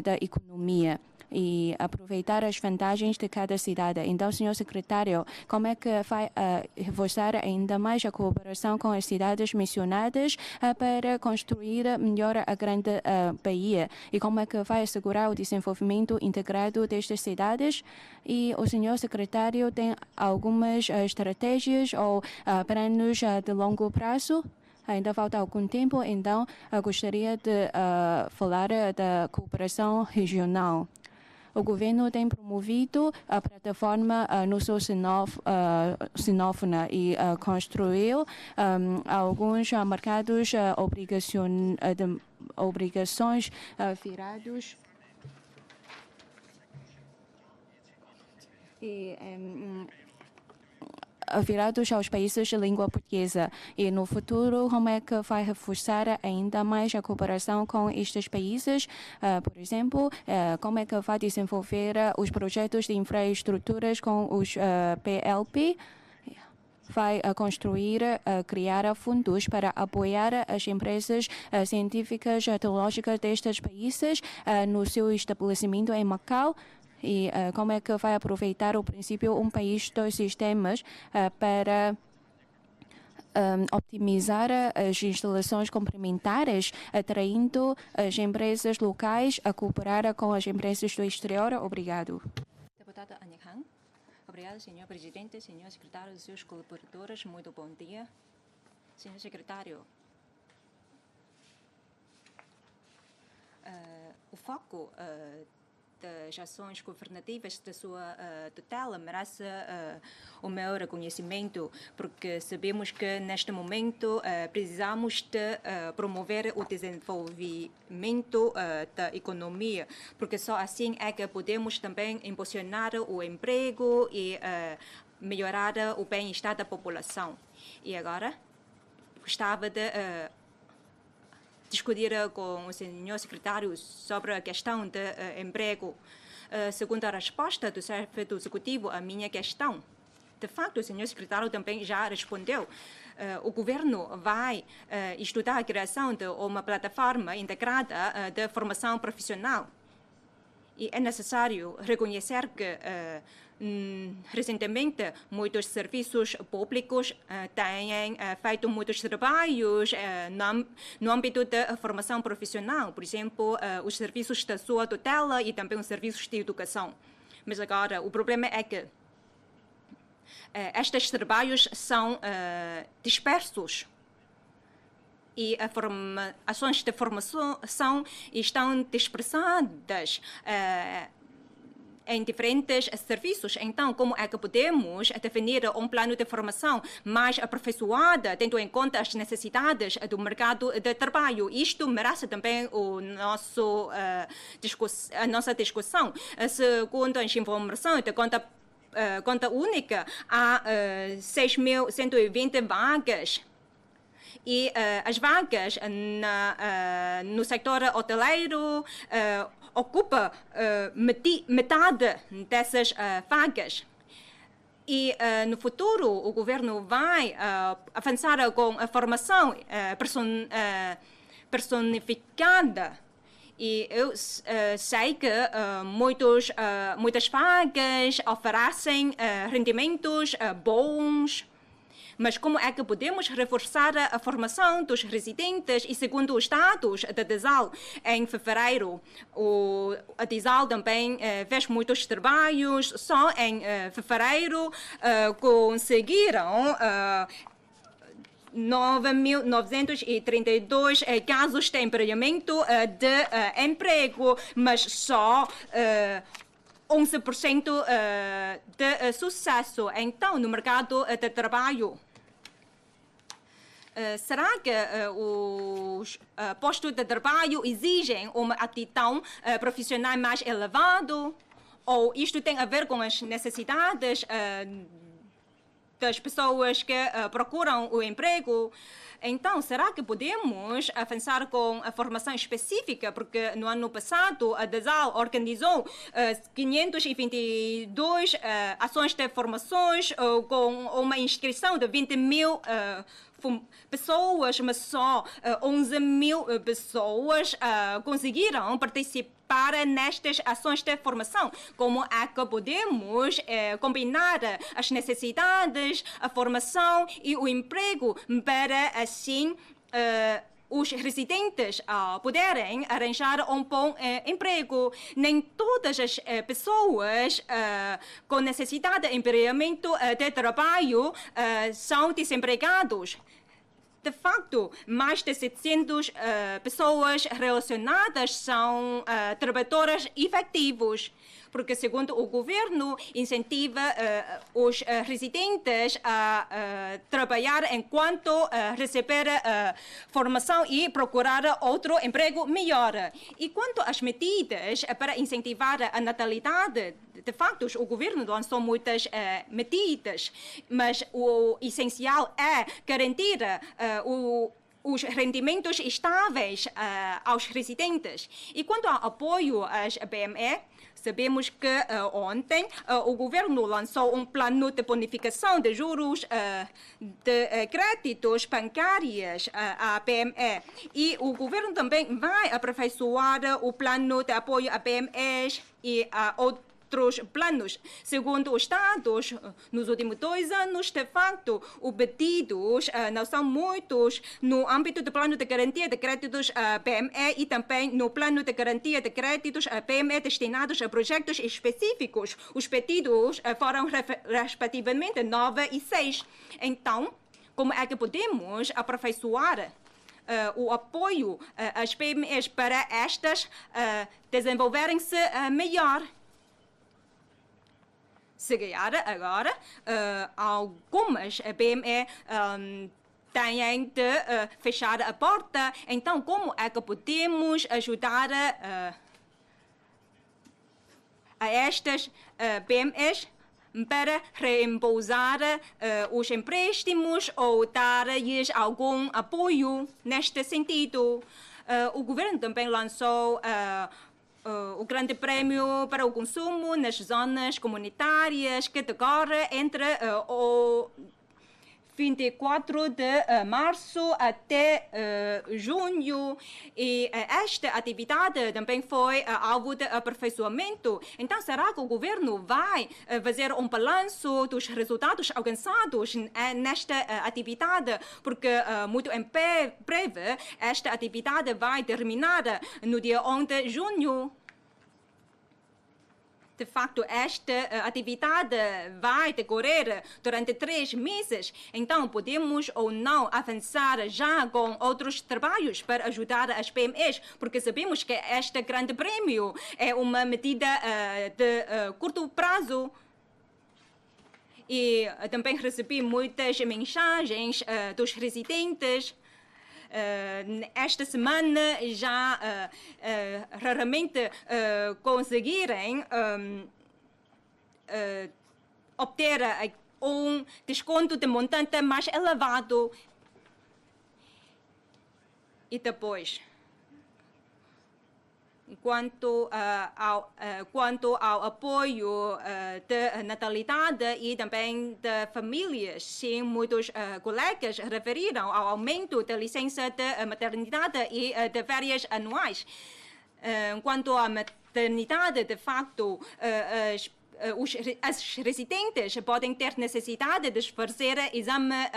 da economia e aproveitar as vantagens de cada cidade. Então, senhor secretário, como é que vai reforçar ainda mais a cooperação com as cidades mencionadas para construir melhor a Grande Bahia? E como é que vai assegurar o desenvolvimento integrado destas cidades? E o senhor secretário tem algumas estratégias ou planos de longo prazo? Ainda falta algum tempo, então gostaria de falar da cooperação regional. O governo tem promovido a plataforma luso-sinófona e construiu alguns mercados obrigações virados e virados aos países de língua portuguesa. E no futuro, como é que vai reforçar ainda mais a cooperação com estes países? Por exemplo, como é que vai desenvolver os projetos de infraestruturas com os PLP? Vai construir, criar fundos para apoiar as empresas científicas e tecnológicas destes países no seu estabelecimento em Macau? E como é que vai aproveitar o princípio um país, dois sistemas para optimizar as instalações complementares, atraindo as empresas locais a cooperar com as empresas do exterior? Obrigado. Deputada Anya Han. Obrigada, senhor presidente, senhor secretário e seus colaboradores. Muito bom dia. Senhor secretário, o foco das ações governativas da sua tutela merece o meu reconhecimento, porque sabemos que neste momento precisamos de promover o desenvolvimento da economia, porque só assim é que podemos também impulsionar o emprego e melhorar o bem-estar da população. E agora, gostava de discutir com o senhor secretário sobre a questão de emprego. Segundo a resposta do chefe do executivo à minha questão, de facto, o senhor secretário também já respondeu. O governo vai estudar a criação de uma plataforma integrada de formação profissional. E é necessário reconhecer que recentemente muitos serviços públicos têm feito muitos trabalhos no âmbito da formação profissional, por exemplo, os serviços da sua tutela e também os serviços de educação. Mas agora o problema é que estes trabalhos são dispersos e as ações de formação estão dispersadas em diferentes serviços. Então, como é que podemos definir um plano de formação mais aperfeiçoado, tendo em conta as necessidades do mercado de trabalho? Isto merece também a nossa discussão. Segundo as informações de conta única, há 6.120 vagas. E as vagas no setor hoteleiro ocupa metade dessas vagas. E no futuro o governo vai avançar com a formação personificada. E eu sei que muitas vagas oferecem rendimentos bons. Mas como é que podemos reforçar a formação dos residentes? E segundo os dados da DESAL, em fevereiro, a DESAL também fez muitos trabalhos. Só em fevereiro conseguiram 9.932 casos de empregamento de emprego, mas só 11% de sucesso. Então, no mercado de trabalho, será que os postos de trabalho exigem uma aptidão profissional mais elevada? Ou isto tem a ver com as necessidades das pessoas que procuram o emprego? Então, será que podemos avançar com a formação específica? Porque no ano passado a DESAL organizou 522 ações de formações com uma inscrição de 20.000 pessoas, mas só 11.000 pessoas conseguiram participar nestas ações de formação. Como é que podemos combinar as necessidades, a formação e o emprego para assim os residentes poderem arranjar um bom emprego? Nem todas as pessoas com necessidade de empregamento de trabalho são desempregados. De facto, mais de 700 pessoas relacionadas são trabalhadores efetivos, porque, segundo o governo, incentiva os residentes a trabalhar enquanto receber formação e procurar outro emprego melhor. E quanto às medidas para incentivar a natalidade, de facto, o governo lançou muitas medidas, mas o essencial é garantir os rendimentos estáveis aos residentes. E quanto ao apoio às PME, sabemos que ontem o governo lançou um plano de bonificação de juros de créditos bancários à PME. E o governo também vai aperfeiçoar o plano de apoio a PMEs e a outros planos. Segundo os dados, nos últimos 2 anos, de facto, os pedidos não são muitos no âmbito do plano de garantia de créditos PME e também no plano de garantia de créditos PME destinados a projetos específicos. Os pedidos foram respectivamente 9 e 6. Então, como é que podemos aperfeiçoar o apoio às PMEs para estas desenvolverem-se melhor? Se calhar agora algumas PME têm de fechar a porta. Então, como é que podemos ajudar a estas PMEs para reembolsar os empréstimos ou dar-lhes algum apoio neste sentido? O governo também lançou o Grande Prémio para o Consumo nas zonas comunitárias que decorre entre o 24 de março até junho, e esta atividade também foi alvo de aperfeiçoamento. Então, será que o governo vai fazer um balanço dos resultados alcançados nesta atividade? Porque muito em breve esta atividade vai terminar no dia 11 de junho. De facto, esta atividade vai decorrer durante 3 meses. Então, podemos ou não avançar já com outros trabalhos para ajudar as PMEs, porque sabemos que este grande prêmio é uma medida de curto prazo. E também recebi muitas mensagens dos residentes. Esta semana já raramente conseguirem obter um desconto de montante mais elevado. E depois, quanto ao apoio de natalidade e também de famílias, sim, muitos colegas referiram ao aumento da licença de maternidade e de férias anuais. Quanto à maternidade, de facto, as residentes podem ter necessidade de fazer exame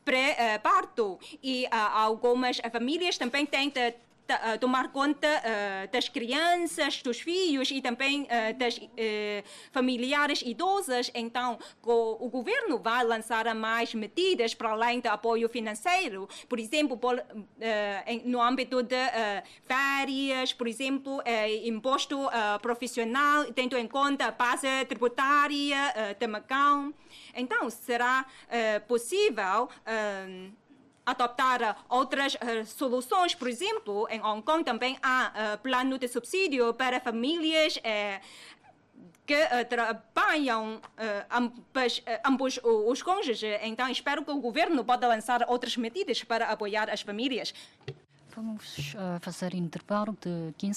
pré-parto, e algumas famílias também têm de tomar conta das crianças, dos filhos e também das familiares idosas. Então, o governo vai lançar mais medidas para além do apoio financeiro. Por exemplo, no âmbito de férias, por exemplo, imposto profissional, tendo em conta a base tributária de Macau. Então, será possível adoptar outras soluções. Por exemplo, em Hong Kong também há plano de subsídio para famílias que trabalham ambos os cônjuges. Então, espero que o governo possa lançar outras medidas para apoiar as famílias. Vamos fazer intervalo de 15